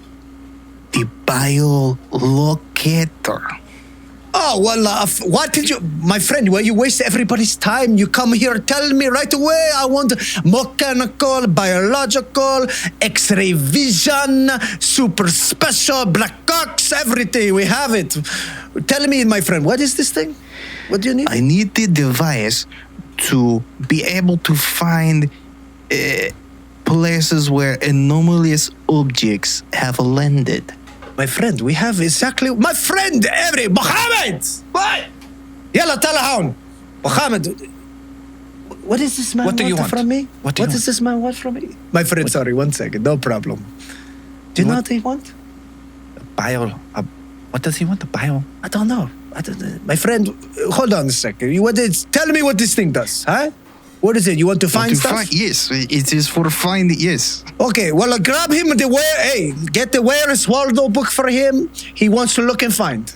the biolocator. Oh, well, what did you... My friend, well, you waste everybody's time. You come here, tell me right away, I want mechanical, biological, X-ray vision, super special, black cocks, everything. We have it. Tell me, my friend, what is this thing? What do you need? I need the device to be able to find places where anomalous objects have landed. My friend, we have exactly... My friend, Mohammed! What? Yalla, telephone. Mohammed, what is this man What do you want? from me? What do you does this man want from me? My friend, sorry, 1 second, no problem. Do you know what he want? What does he want? The bio? I don't know. My friend, hold on a second. Tell me what this thing does, huh? What is it? You want to find stuff? Yes, it is for find. Yes. Okay, well, grab him get the Where's Waldo book for him. He wants to look and find.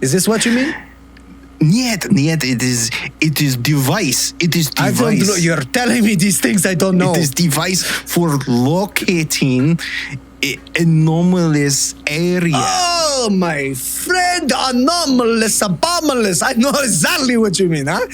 Is this what you mean? Niet. It is device. It is I don't know. device. You're telling me these things I don't know. It is device for locating anomalous area. Oh, my friend, anomalous, abomalous. I know exactly what you mean, huh?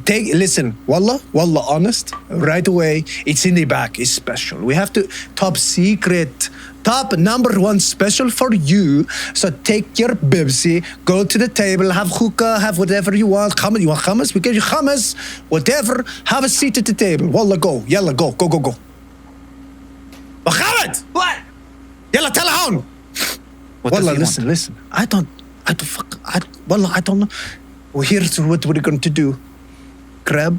Listen, wallah, honest, right away, it's in the back, it's special. We have to, top secret, top number 1 special for you. So take your bibsy, go to the table, have hookah, have whatever you want. Hummus, you want hummus? We give you hummus, whatever. Have a seat at the table. Wallah, go. Yalla, go. Mohammed! What? Yalla, telephone! What does Wallah, he want? listen. I don't know. Well, here's what we're going to do. Grab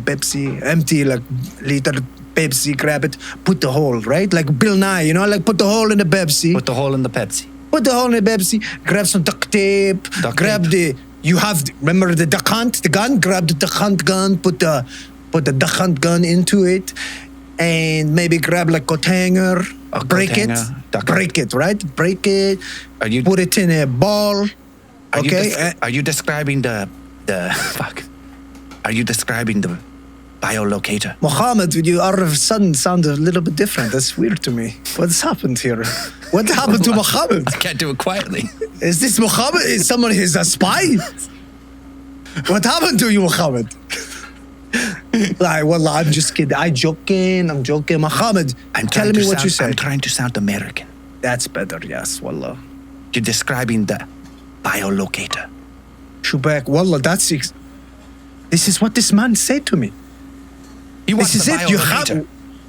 Pepsi, empty like liter Pepsi, grab it, put the hole, right? Like Bill Nye, put the hole in the Pepsi. Put the hole in the Pepsi. Put the hole in the Pepsi, grab some duct tape, remember the duck hunt, the gun? Grab the duck hunt gun, put the duck hunt gun into it, and maybe grab like coat hanger, break it, right? Break it, put it in a ball, okay? Are you describing the fuck? Are you describing the biolocator? Mohammed, you all of a sudden sound a little bit different. That's weird to me. What's happened here? What happened to Mohammed? I can't do it quietly. Is this Mohammed? Is someone who's a spy? What happened to you, Mohammed? Wallah, I'm just kidding. I'm joking. Mohammed, tell me what you said. I'm trying to sound American. That's better, yes, wallah. You're describing the biolocator. Shubak, wallah, this is what this man said to me. This is it. You have...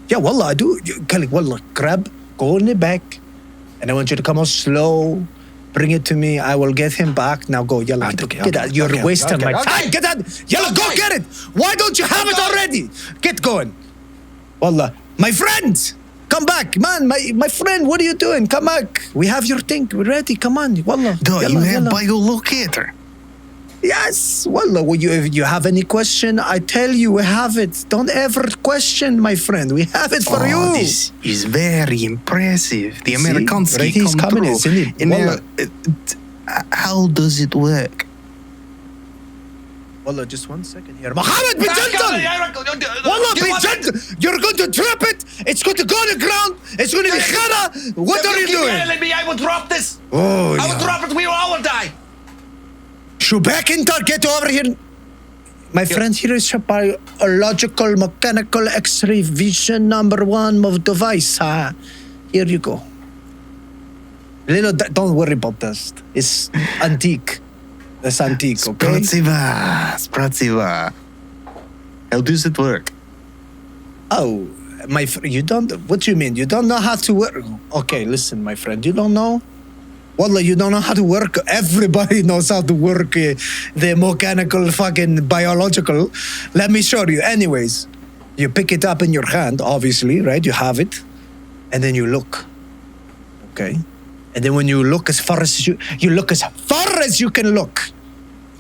Yeah, wallah, I do. Wallah, grab, go in the back, and I want you to come on slow. Bring it to me. I will get him back. Now go. Yalla, get out. You're wasting my time. Get out. Yalla, go get it. Why don't you have it already? Get going. Wallah. My friend, come back. Man, my friend, what are you doing? Come back. We have your thing. We're ready. Come on. Wallah. You have biolocator. Yes. Wallah. If you have any question, I tell you, we have it. Don't ever question, my friend. We have it for you. This is very impressive. The Americans he's coming. How does it work? Wallah, just 1 second here. Mohammed, be gentle! Wallah, be gentle! You're going to drop it. It's going to go on the ground. It's going to be khara. What are you doing? I will drop this. Oh, I will drop it. We all will die. Shubak Intar, get over here. My friend, here is a biological, mechanical X-ray vision number 1 of device. Here you go. Don't worry about this. It's antique. It's antique, okay? Spratsiva. How does it work? Oh, you don't... What do you mean? You don't know how to work? Okay, listen, my friend. You don't know? Wallah, you don't know how to work. Everybody knows how to work the mechanical fucking biological. Let me show you. Anyways, You pick it up in your hand, obviously, right? You have it. And then you look. Okay? And then when you look as far as you look as far as you can look.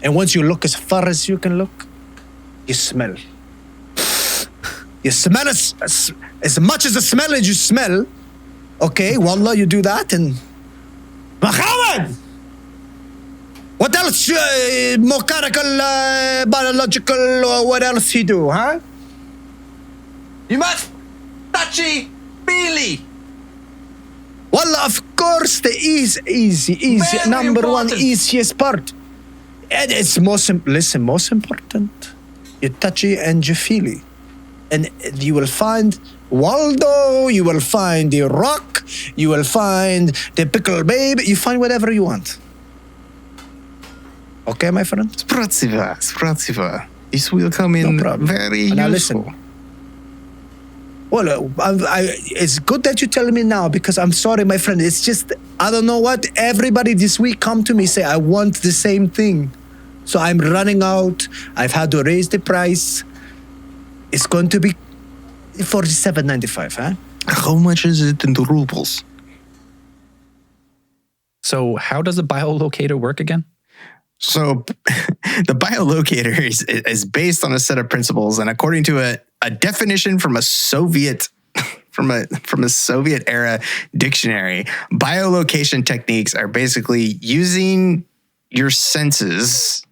And once you look as far as you can look, you smell. You smell as much as the smell as you smell. Okay, wallah, you do that and Muhammad! What else? Mechanical, biological, or what else he do, huh? You must touchy Billy. Wallah, of course, the easy. Very Number important. one, easiest part. And it's most important. You touchy and you feely. And you will find Waldo, you will find the Rock, you will find the Pickle Babe, you find whatever you want. Okay, my friend? Spratziva. This will come in No problem. very Now useful. listen. Well, it's good that you tell me now because I'm sorry, my friend. It's just, I don't know what. Everybody this week come to me say, I want the same thing. So I'm running out. I've had to raise the price. It's going to be $47.95, huh? How much is it in the rubles? So how does a biolocator work again? So the biolocator is based on a set of principles, and according to a definition from a Soviet from a Soviet era dictionary, biolocation techniques are basically using your senses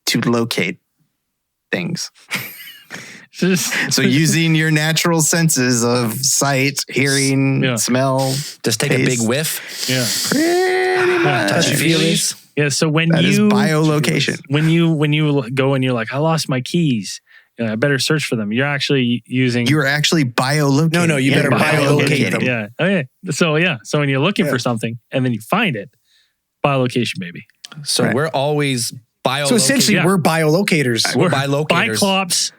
to locate things. So using your natural senses of sight, hearing, Yeah. smell, Just take a big taste. whiff. Yeah. Pretty much. Touchy-feelies. Yeah. So when That is you biolocation. when you go and you're like, I lost my keys. I better search for them. You're actually using. You're actually biolocating. No, you better biolocate them. Yeah. Okay. So yeah. So when you're looking for something and then you find it, biolocation, baby. So Right. we're always biolocating. So essentially, Yeah. we're biolocators. We're bilocators. Biclops,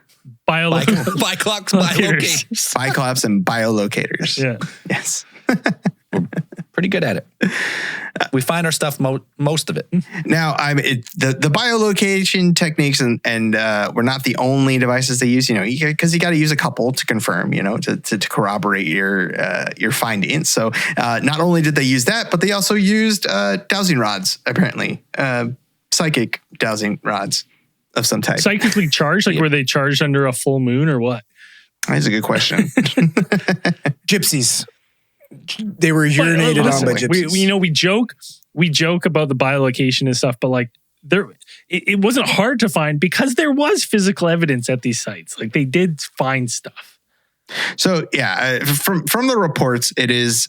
Biclops, bilocators. Cyclops and biolocators. Yeah. Yes. Pretty good at it. We find our stuff, most of it. Now, the biolocation techniques, and we're not the only devices they use. Because you got to use a couple to confirm, to corroborate your findings. So not only did they use that, but they also used dowsing rods. Apparently, psychic dowsing rods of some type. Psychically charged? Like were they charged under a full moon or what? That's a good question. Gypsies. They were urinated on by gypsies. We joke about the biolocation and stuff, but like it wasn't hard to find because there was physical evidence at these sites. Like they did find stuff. So yeah, from the reports, it is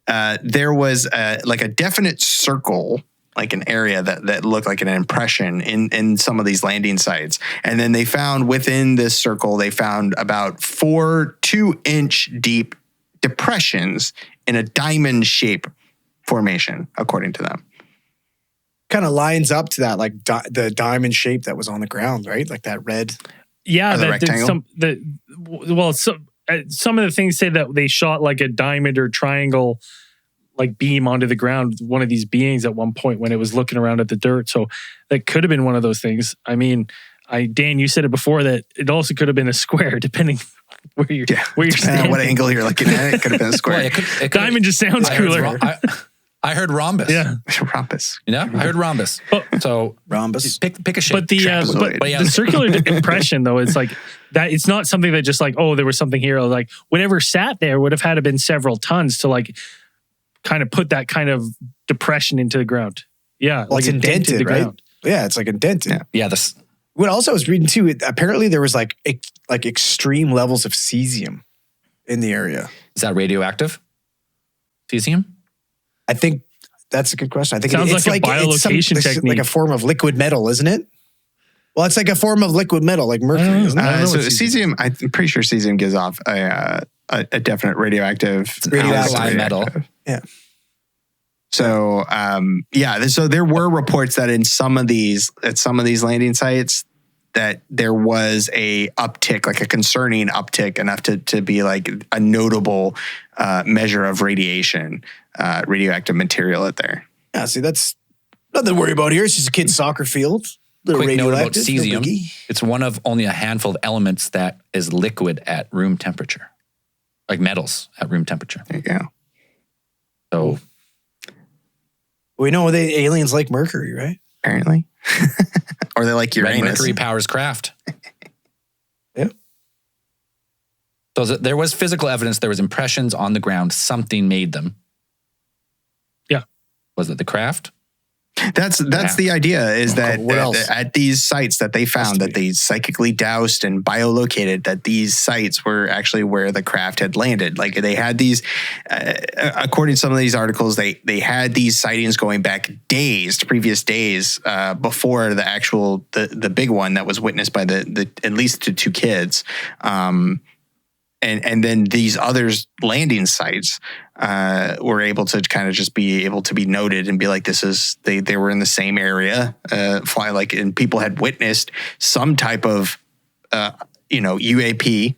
there was like a definite circle, like an area that looked like an impression in some of these landing sites, and then they found within this circle they found about 4 2-inch deep depressions in a diamond shape formation, according to them. Kind of lines up to that, like the diamond shape that was on the ground, right? Like that red. Yeah, the rectangle? Some of the things say that they shot like a diamond or triangle like beam onto the ground, one of these beings at one point when it was looking around at the dirt. So that could have been one of those things. I mean, Dan, you said it before that it also could have been a square, depending where you're Depending standing. on what angle you're looking at, it could have been a square. Well, it could- Diamond just sounds I heard cooler. I heard rhombus. Yeah, Rhombus. I heard rhombus. So Rhombus. pick a shape. but the Trapezoid. the circular impression though, it's like that. It's not something that just like, oh, there was something here. Like whatever sat there would have had to been several tons to like kind of put that kind of depression into the ground. Yeah, Well, it's a dent in indented, the right? ground. Yeah, it's like indented. Yeah. yeah, this What else I was reading too, apparently there was like extreme levels of cesium in the area. is that radioactive? Cesium? I think that's a good question. I think Sounds it's like a biolocation it's technique. like a form of liquid metal, isn't it? Well, it's like a form of liquid metal, like mercury, isn't it? I don't know So what cesium cesium, I'm pretty sure cesium gives off a definite radioactive Alkali metal. Yeah. So so there were reports that at some of these landing sites that there was a uptick, like a concerning uptick enough to be like a notable measure of radiation, radioactive material out there. Yeah, see, that's nothing to worry about here. It's just a kid's soccer field. Little quick note about radioactive, no cesium. biggie. It's one of only a handful of elements that is liquid at room temperature, like metals at room temperature. There you go. So We know the aliens like mercury, right? Apparently. Or they like red Uranus. mercury powers craft. Yeah. So there was physical evidence. There was impressions on the ground. Something made them. Yeah. Was it the craft? That's the idea is that what else? at these sites that they found that they psychically doused and biolocated, that these sites were actually where the craft had landed. Like they had these, according to some of these articles, they had these sightings going back previous days before the actual the big one that was witnessed by the at least the two kids. And then these other landing sites were able to kind of just be able to be noted and be like, this is, they were in the same area, and people had witnessed some type of, UAP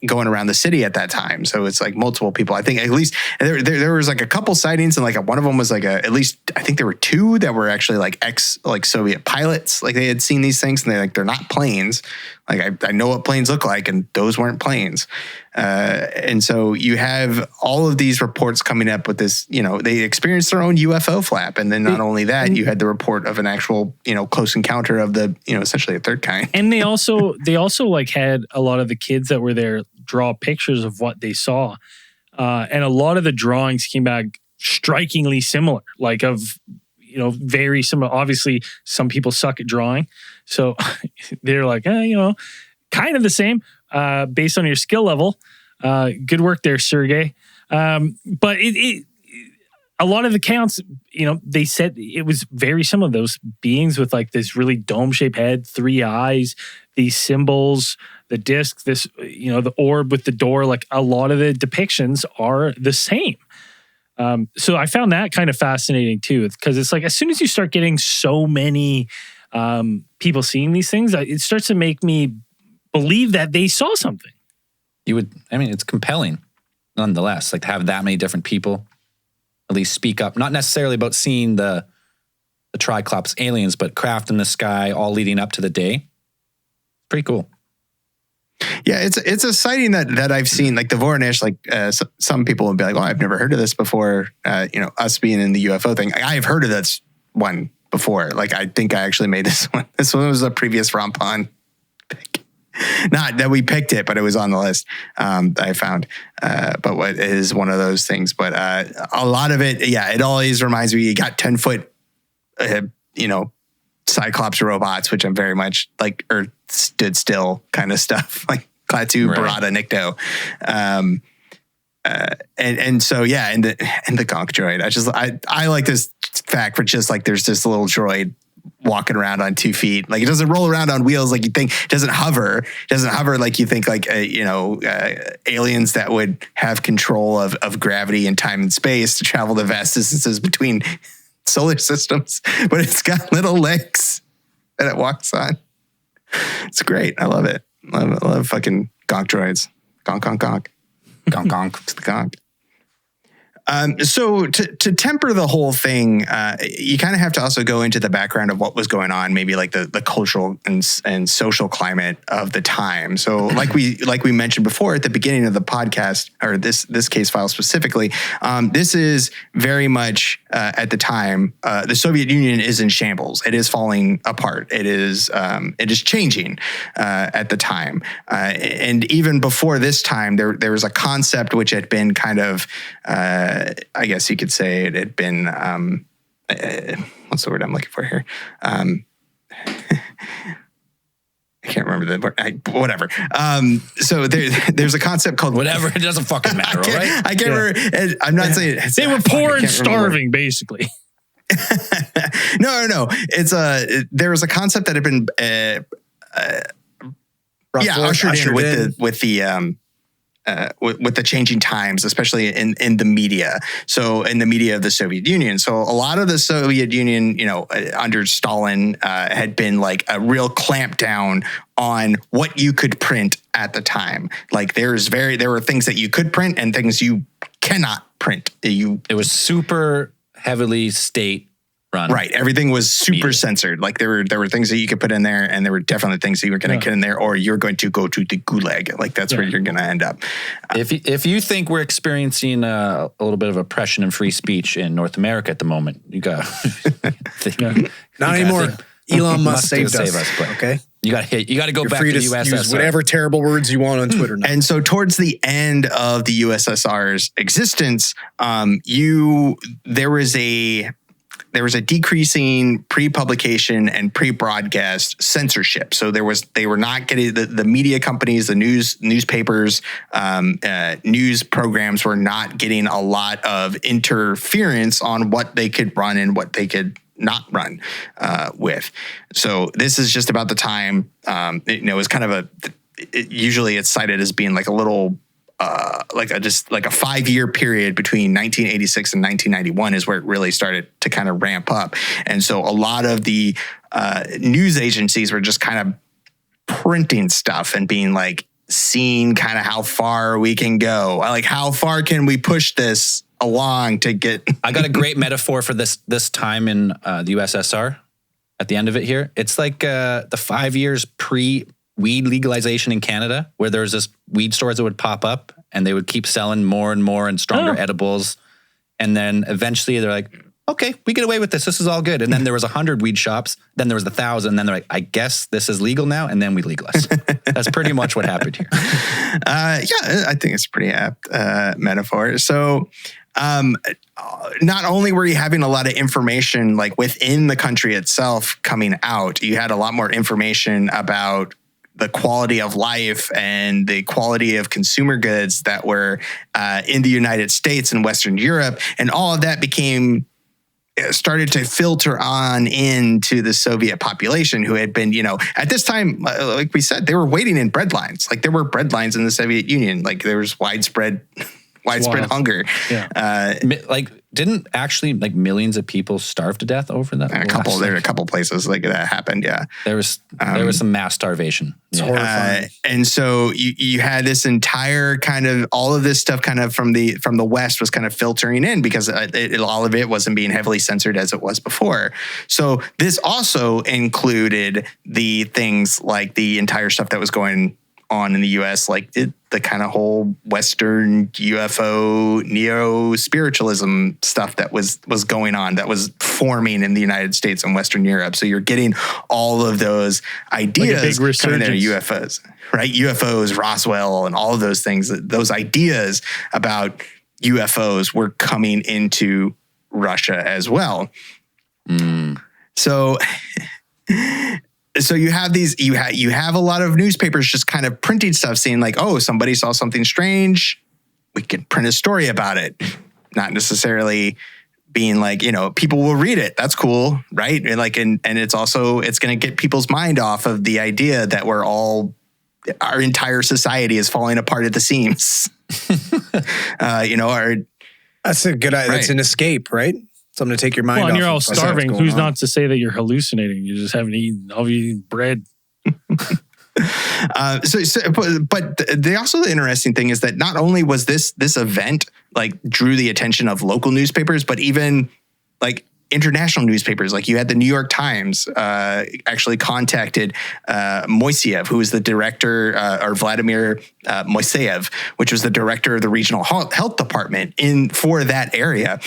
going around the city at that time. So it's like multiple people. I think at least there was like a couple sightings, and like one of them was like at least I think there were two that were actually like Soviet pilots. Like they had seen these things, and they're not planes. Like I know what planes look like, and those weren't planes. And so you have all of these reports coming up with this, they experienced their own UFO flap. And then not only that, you had the report of an actual, close encounter of the, essentially a third kind. And they also like had a lot of the kids that were there draw pictures of what they saw. And a lot of the drawings came back strikingly similar, like of, very similar. Obviously, some people suck at drawing. So they're like, kind of the same based on your skill level. Good work there, Sergey. But a lot of the counts, they said it was very similar. Those beings with like this really dome-shaped head, 3 eyes, these symbols, the disc, this, the orb with the door, like a lot of the depictions are the same. So I found that kind of fascinating too, because it's like as soon as you start getting so many people seeing these things, it starts to make me believe that they saw something. It's compelling nonetheless, like to have that many different people at least speak up, not necessarily about seeing the Triclops aliens, but craft in the sky all leading up to the day. Pretty cool. Yeah, it's a sighting that I've seen, like the Voronezh, some people would be like, oh, I've never heard of this before. Us being in the UFO thing, I've heard of this one before. Like, I think I actually made this one. This one was a previous Rompon pick. Not that we picked it, but it was on the list I found. But what is one of those things? But a lot of it, it always reminds me, you got 10-foot, Cyclops robots, which I'm very much like, or stood still kind of stuff, like Klaatu, Barada, Nikto. And so, and the Gonk droid. I like this fact for just like, there's this little droid walking around on 2 feet. Like it doesn't roll around on wheels like you think. It doesn't hover like you think, like aliens that would have control of gravity and time and space to travel the vast distances between solar systems, but it's got little legs that it walks on. It's great. I love it. I love fucking Gonk droids. Gonk, gonk, gonk. Gonk, gonk. It's the gonk. So to temper the whole thing, you kind of have to also go into the background of what was going on, maybe like the cultural and social climate of the time. So like we mentioned before at the beginning of the podcast, or this case file specifically, this is very much at the time, the Soviet Union is in shambles. It is falling apart. It is changing at the time. And even before this time, there was a concept which had been kind of, I guess you could say it had been, what's the word I'm looking for here? I can't remember the word. Whatever. So there's a concept called whatever. It doesn't fucking matter, right? I can't remember. I'm not saying they were poor and starving, basically. No. There was a concept that had been ushered in with the changing times, especially in the media. So in the media of the Soviet Union. So a lot of the Soviet Union, under Stalin, had been like a real clampdown on what you could print at the time. Like there were things that you could print and things you cannot print. It was super heavily state run. Right. Everything was super Media. censored. Like there were things that you could put in there, and there were definitely things that you were going to get in there, or you're going to go to the gulag. Like that's where you're going to end up. If you think we're experiencing a little bit of oppression and free speech in North America at the moment, you got Not anymore. Elon Musk saved us. but Okay. You got to go You're back free to to the USSR. use whatever terrible words you want on Twitter now. And so towards the end of the USSR's existence, there was a decreasing pre-publication and pre-broadcast censorship. So they were not getting the media companies, the newspapers, news programs were not getting a lot of interference on what they could run and what they could not run with. So this is just about the time. It was kind of usually it's cited as being like a little. Like a 5-year period between 1986 and 1991 is where it really started to kind of ramp up. And so a lot of the news agencies were just kind of printing stuff and being like, seeing kind of how far we can go. Like, how far can we push this along to get... I got a great metaphor for this time in the USSR at the end of it here. It's like the 5 years pre-weed legalization in Canada, where there was this weed stores that would pop up and they would keep selling more and more and stronger edibles. And then eventually they're like, okay, we get away with this. This is all good. And then there was 100 weed shops. Then there was 1,000. And then they're like, I guess this is legal now. And then we legalize. That's pretty much what happened here. Yeah, I think it's a pretty apt metaphor. So not only were you having a lot of information like within the country itself coming out, you had a lot more information about the quality of life and the quality of consumer goods that were in the United States and Western Europe. And all of that started to filter on into the Soviet population, who had been, at this time, like we said, they were waiting in bread lines. Like there were bread lines in the Soviet Union. Like there was widespread hunger. Yeah. Didn't actually millions of people starve to death over that? There were a couple places like that happened. Yeah. There was some mass starvation. It's horrifying. And so you had this entire kind of, all of this stuff kind of from the West was kind of filtering in, because all of it wasn't being heavily censored as it was before. So this also included the things like the entire stuff that was going on in the US, like the kind of whole Western UFO neo-spiritualism stuff that was going on, that was forming in the United States and Western Europe. So you're getting all of those ideas coming out of UFOs, right? UFOs, Roswell, and all of those things, those ideas about UFOs were coming into Russia as well. So you have you have a lot of newspapers just kind of printing stuff saying like, oh, somebody saw something strange, we could print a story about it. Not necessarily being like, people will read it. That's cool, right? And it's going to get people's mind off of the idea that our entire society is falling apart at the seams. That's a good idea. That's an escape, right? Something to take your mind off. Well, and you're all starving. Who's not to say that you're hallucinating? You just haven't eaten. All you eating bread. But the interesting thing is that not only was this event like drew the attention of local newspapers, but even like international newspapers. Like you had the New York Times actually contacted Moiseev, who was the director, or Vladimir Moiseev, which was the director of the regional health department for that area.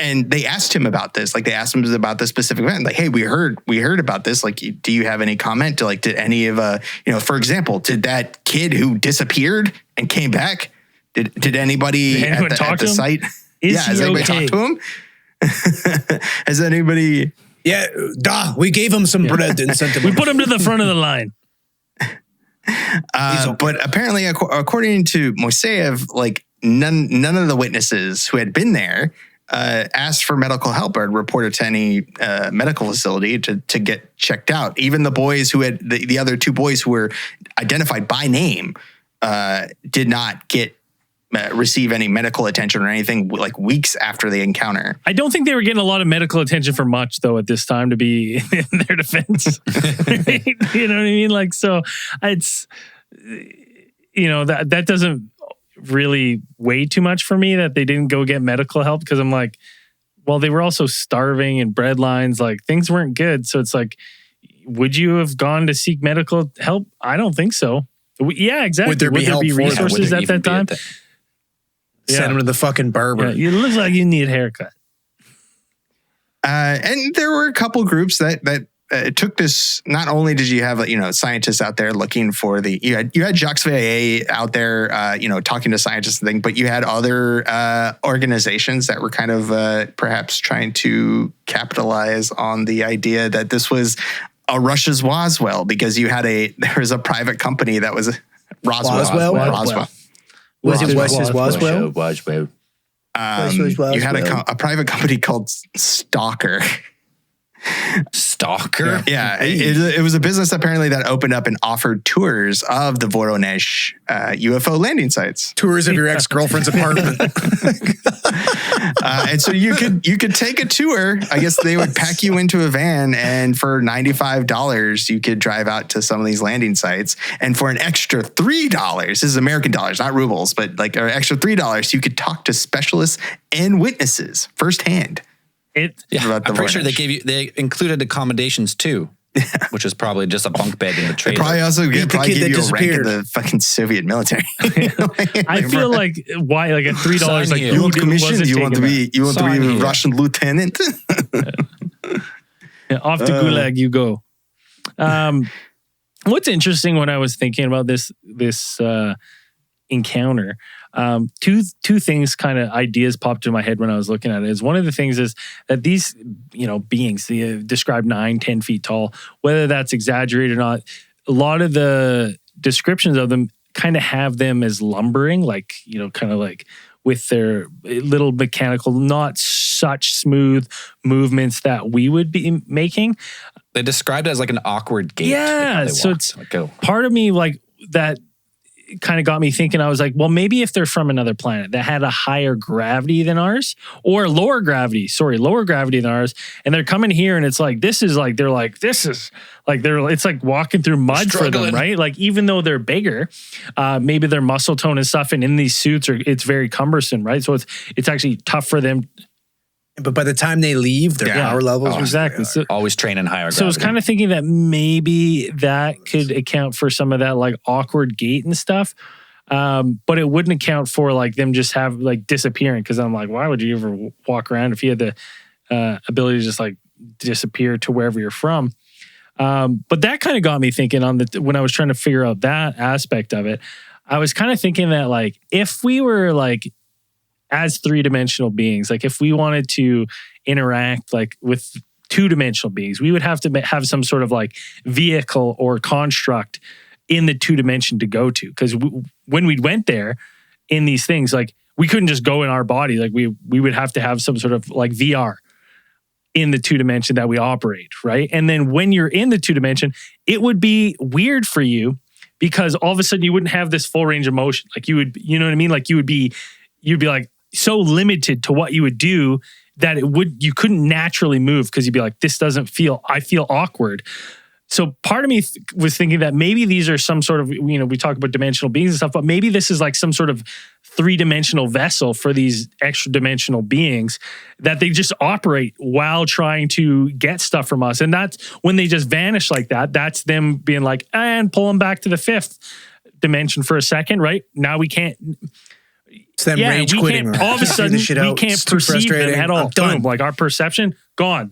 And they asked him about this. Like they asked him about this specific event. Like, hey, we heard about this. Like, do you have any comment to did any of for example, did that kid who disappeared and came back? Did anybody at the site? Has anybody talked to him? Has anybody? Yeah, we gave him some bread and sent him. We put him to the front of the line. But apparently, according to Moiseev, like none of the witnesses who had been there asked for medical help or reported to any medical facility to get checked out. Even the boys who had the other two boys who were identified by name did not receive any medical attention or anything like weeks after the encounter. I don't think they were getting a lot of medical attention for much though at this time, to be in their defense. You know what I mean? Like, so it's, that doesn't really weigh too much for me that they didn't go get medical help, because I'm like, well, they were also starving and bread lines, like things weren't good. So it's like, would you have gone to seek medical help? I don't think so. Yeah, exactly. Would there be help for them? resources at that time? Send them to the fucking barber. Yeah, it looks like you need a haircut. And there were a couple groups that took this. Not only did you have scientists out there looking for you had Jacques Vallée out there talking to scientists and things, but you had other organizations that were kind of perhaps trying to capitalize on the idea that this was a Russia's Roswell, because there was a private company that was Roswell. Was it Roswell? You had a private company called Stalker. Stalker? Yeah. It was a business apparently that opened up and offered tours of the Voronezh UFO landing sites. Tours of your ex-girlfriend's apartment. And so you could take a tour. I guess they would pack you into a van, and for $95, you could drive out to some of these landing sites. And for an extra $3, this is American dollars, not rubles, but like an extra $3, you could talk to specialists and witnesses firsthand. I'm pretty sure they included accommodations too, which is probably just a bunk bed in the trailer. They probably also gave you a rank in the fucking Soviet military. I feel like why like at $3 like you want commission? You want to be a Russian lieutenant? Off to Gulag you go. What's interesting when I was thinking about this encounter, two things, kind of ideas popped in my head when I was looking at it. Is one of the things is that these beings described 9-10 feet tall, whether that's exaggerated or not, a lot of the descriptions of them kind of have them as lumbering, like kind of like with their little mechanical, not such smooth movements that we would be making. They described it as like an awkward gait. Yeah, so it's part of me like that kind of got me thinking. I was like, well, maybe if they're from another planet that had a higher gravity than ours, or lower gravity than ours, and they're coming here and it's like, it's like walking through mud for them, right? Like, even though they're bigger, maybe their muscle tone and stuff, and in these suits it's very cumbersome, right? So it's actually tough for them. But by the time they leave, their power levels exactly. So, always training higher gravity. So I was kind of thinking that maybe that could account for some of that like awkward gait and stuff, but it wouldn't account for like them just have like disappearing. Because I'm like, why would you ever walk around if you had the ability to just like disappear to wherever you're from? But that kind of got me thinking when I was trying to figure out that aspect of it. I was kind of thinking that like if we were like as 3-dimensional beings, like if we wanted to interact like with 2-dimensional beings, we would have to have some sort of like vehicle or construct in the 2-dimension to go to. Because when we went there in these things, like we couldn't just go in our body. Like we would have to have some sort of like VR in the 2-dimension that we operate, right? And then when you're in the 2-dimension, it would be weird for you because all of a sudden you wouldn't have this full range of motion. Like you would, you know what I mean? Like you'd be like so limited to what you would do that you couldn't naturally move because you'd be like, I feel awkward. So part of me was thinking that maybe these are some sort of, we talk about dimensional beings and stuff, but maybe this is like some sort of 3-dimensional vessel for these extra dimensional beings that they just operate while trying to get stuff from us. And that's when they just vanish like that. That's them being like, and pull them back to the 5th dimension for a second, right? Now we can't. It's them rage quitting. All of a sudden, we can't perceive them at all. Boom, like our perception, gone.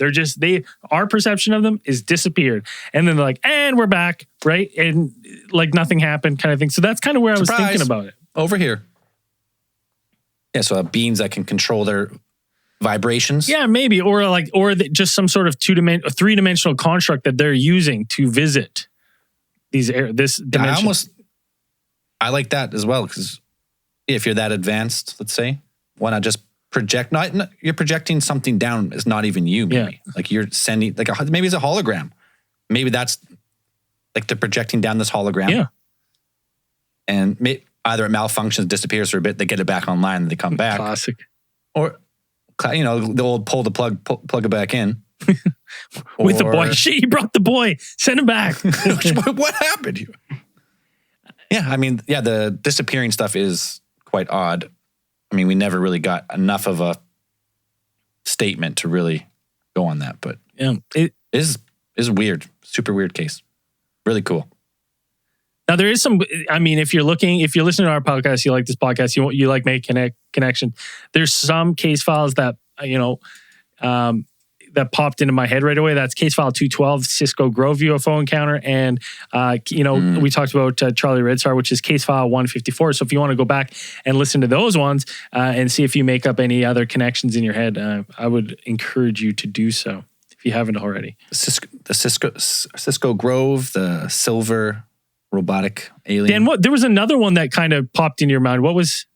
Our perception of them is disappeared. And then they're like, and we're back, right? And like nothing happened kind of thing. So that's kind of where I was thinking about it. Over here. Yeah, so beings that can control their vibrations. Yeah, maybe. Or just some sort of 3-dimensional construct that they're using to visit this dimension. I like that as well, because if you're that advanced, let's say, why not just project? You're projecting something down. It's not even you, maybe. Yeah. Like you're sending, maybe it's a hologram. Maybe that's like they're projecting down this hologram. Yeah. And either it malfunctions, disappears for a bit, they get it back online, and they come back. Classic. Or, the old pull the plug it back in. With the boy. Shit, you brought the boy. Send him back. What happened here? Yeah, the disappearing stuff is quite odd. I mean, we never really got enough of a statement to really go on that, but Yeah. It is weird, super weird case. Really cool. Now there is some. I mean, if you're listening to our podcast, you like this podcast, you like making connection. There's some case files that that popped into my head right away. That's case file 212, Cisco Grove UFO Encounter, and we talked about Charlie Red Star, which is case file 154. So if you want to go back and listen to those ones and see if you make up any other connections in your head, I would encourage you to do so if you haven't already. The Cisco Grove, the silver robotic alien. Dan, there was another one that kind of popped in your mind. What was?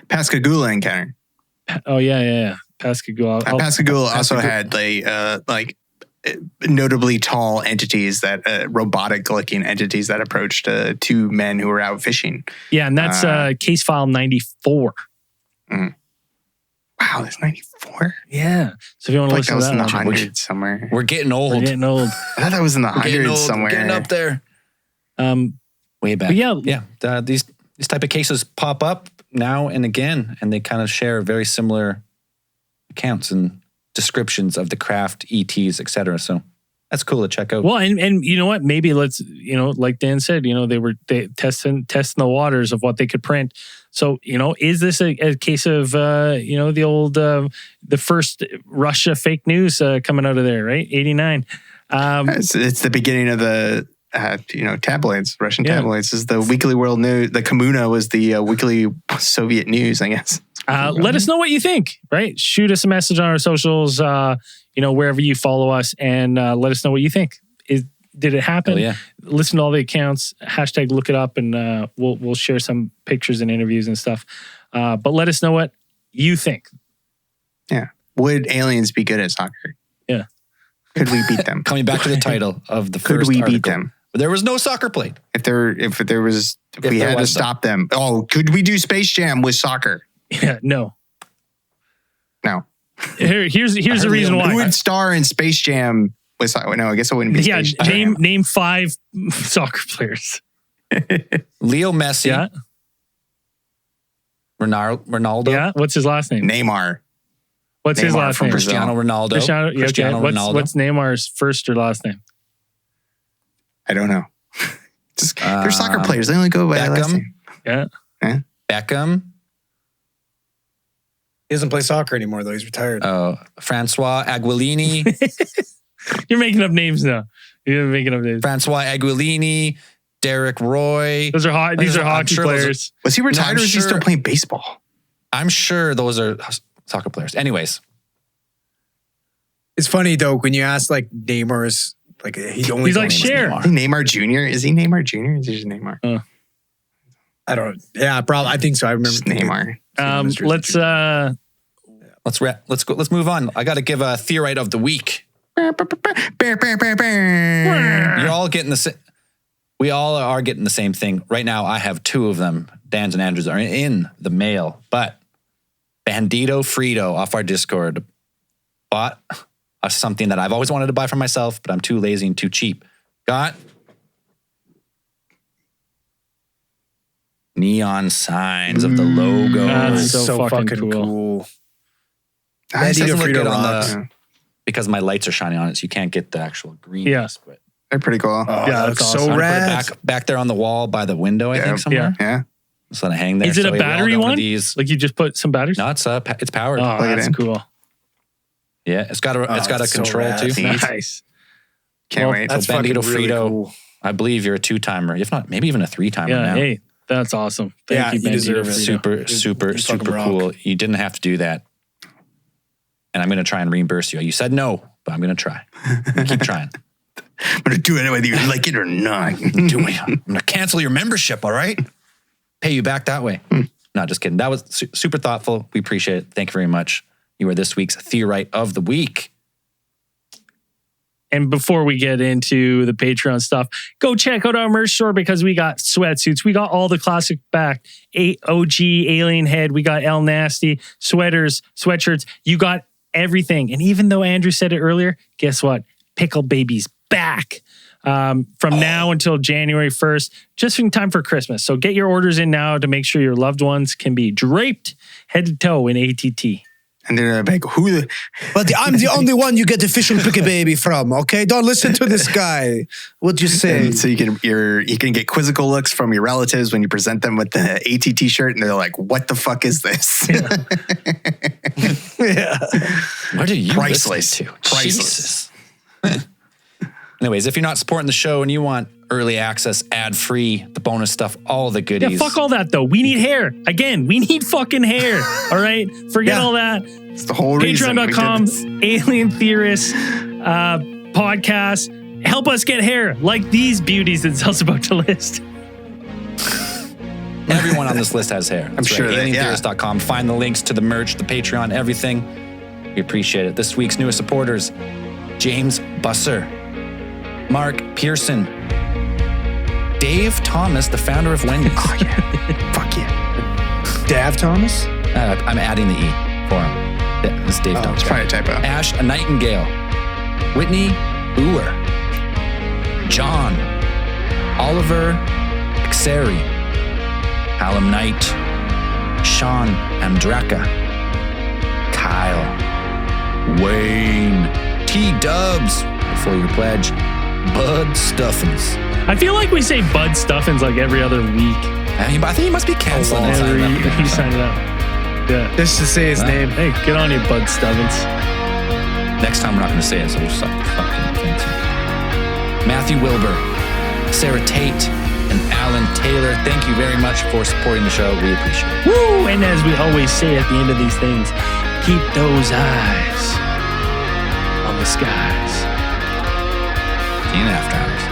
Pascagoula Encounter. Oh yeah. Pascagoula. Pascagoula also had notably tall entities robotic-looking entities that approached two men who were out fishing. Yeah, and that's case file 94. Wow, that's 94? Yeah. So if you want to listen to that, was in the hundreds somewhere. We're getting old. We're getting old. I thought that was in the hundreds somewhere. We're getting up there. Way back. Yeah. These type of cases pop up now and again, and they kind of share very similar accounts and descriptions of the craft, ETs, etc. So that's cool to check out. Well, and you know what? Maybe let's, like Dan said, they testing the waters of what they could print. So, is this a case of, the old, the first Russia fake news coming out of there, right? 89. It's the beginning of the, tabloids, Russian tabloids. Is the Weekly World News. The Komuna was the Weekly Soviet News, I guess. Let us know what you think, right? Shoot us a message on our socials, wherever you follow us, and let us know what you think. Did it happen? Oh, yeah. Listen to all the accounts, # look it up, and we'll share some pictures and interviews and stuff. But let us know what you think. Yeah. Would aliens be good at soccer? Yeah. Could we beat them? Coming back to the title of the first Could we article. beat them? But there was no soccer played. If we had to stop them. Oh, could we do Space Jam with soccer? Yeah, no. No. Here's the reason why. Who would star in Space Jam with soccer? No, I guess it wouldn't be Space Jam. Name 5 soccer players. Leo Messi. Yeah. Ronaldo. Yeah. What's his last name? Neymar. What's his last name? Cristiano Ronaldo. Cristiano Ronaldo. What's Neymar's first or last name? I don't know. They're soccer players. They only go by their last name. Yeah. Beckham. He doesn't play soccer anymore, though. He's retired. Francois Aguilini. You're making up names now. You're making up names. Francois Aguilini. Derek Roy. These are hockey players. Was he retired or is he still playing baseball? I'm sure those are soccer players. Anyways. It's funny, though, when you ask, Neymar's, he's like Cher. Is he Neymar Jr.? Is he Neymar Jr.? Or is he just Neymar? I don't know. Yeah, probably. I think so. I remember. Just Neymar. Let's move on. I got to give a theorite of the week. You're all getting we all are getting the same thing. Right now, I have 2 of them. Dan's and Andrew's are in the mail, but Bandito Frito off our Discord bought something that I've always wanted to buy for myself, but I'm too lazy and too cheap. Got neon signs of the logo. That's so fucking cool. It doesn't look good on because my lights are shining on it, so you can't get the actual greenness. Yeah. But they're pretty cool. That's so awesome. rad. back there on the wall by the window, I think somewhere. Yeah. Just let it hang there. Is it a battery one? These. Like you just put some batteries? No, it's powered. Oh, that's cool. Yeah, it's got a control so too. Nice. Can't wait. That's so Bandito fucking really Frito, cool. I believe you're a 2-timer, if not maybe even a 3-timer Yeah. now. Hey, that's awesome. Thank you, you deserve Bandito. it. Super fucking cool. rock. You didn't have to do that. And I'm going to try and reimburse you. You said no, but I'm going to try. Keep trying. I'm going to do it whether you like it or not. I'm going to cancel your membership, all right? Pay you back that way. No, just kidding. That was super thoughtful. We appreciate it. Thank you very much. You are this week's Theorite of the Week. And before we get into the Patreon stuff, go check out our merch store because we got sweatsuits. We got all the classic back, OG Alien Head. We got El Nasty, sweaters, sweatshirts. You got everything. And even though Andrew said it earlier, guess what? Pickle Baby's back from now until January 1st, just in time for Christmas. So get your orders in now to make sure your loved ones can be draped head to toe in ATT. And they're like, who the? But I'm the only one you get official pick a baby from. Okay, don't listen to this guy. What'd you say? And so you can get quizzical looks from your relatives when you present them with the ATT shirt, and they're like, "What the fuck is this?" Yeah. What are you Priceless. listening to? Priceless. Jesus. Anyways, if you're not supporting the show and you want early access, ad-free, the bonus stuff, all the goodies. Yeah, fuck all that though. We need hair. Again, we need fucking hair. All right? Forget all that. It's the whole reason. Patreon.com, Alien Theorists podcast. Help us get hair like these beauties that Zell's about to list. Everyone on this list has hair. I'm sure that, AlienTheorist.com. Find the links to the merch, the Patreon, everything. We appreciate it. This week's newest supporters, James Busser, Mark Pearson, Dave Thomas, the founder of Wendy's. Oh, yeah. Fuck yeah. Dav Thomas? I'm adding the E for him. Yeah, it's Dave Thomas. It's probably a typo. Ash Nightingale, Whitney Uwer, John, Oliver Xeri, Hallam Knight, Sean Andraka, Kyle, Wayne, T-Dubs, for your pledge, Bud Stuffins. I feel like we say Bud Stuffins like every other week. I think he must be canceling it. He signed it up. Yeah. Just to say his name. Hey, get on you, Bud Stuffins. Next time we're not going to say it, so we'll stop fucking fancy. Matthew Wilbur, Sarah Tate, and Alan Taylor, thank you very much for supporting the show. We appreciate it. Woo! And as we always say at the end of these things, keep those eyes on the skies. See you in after hours.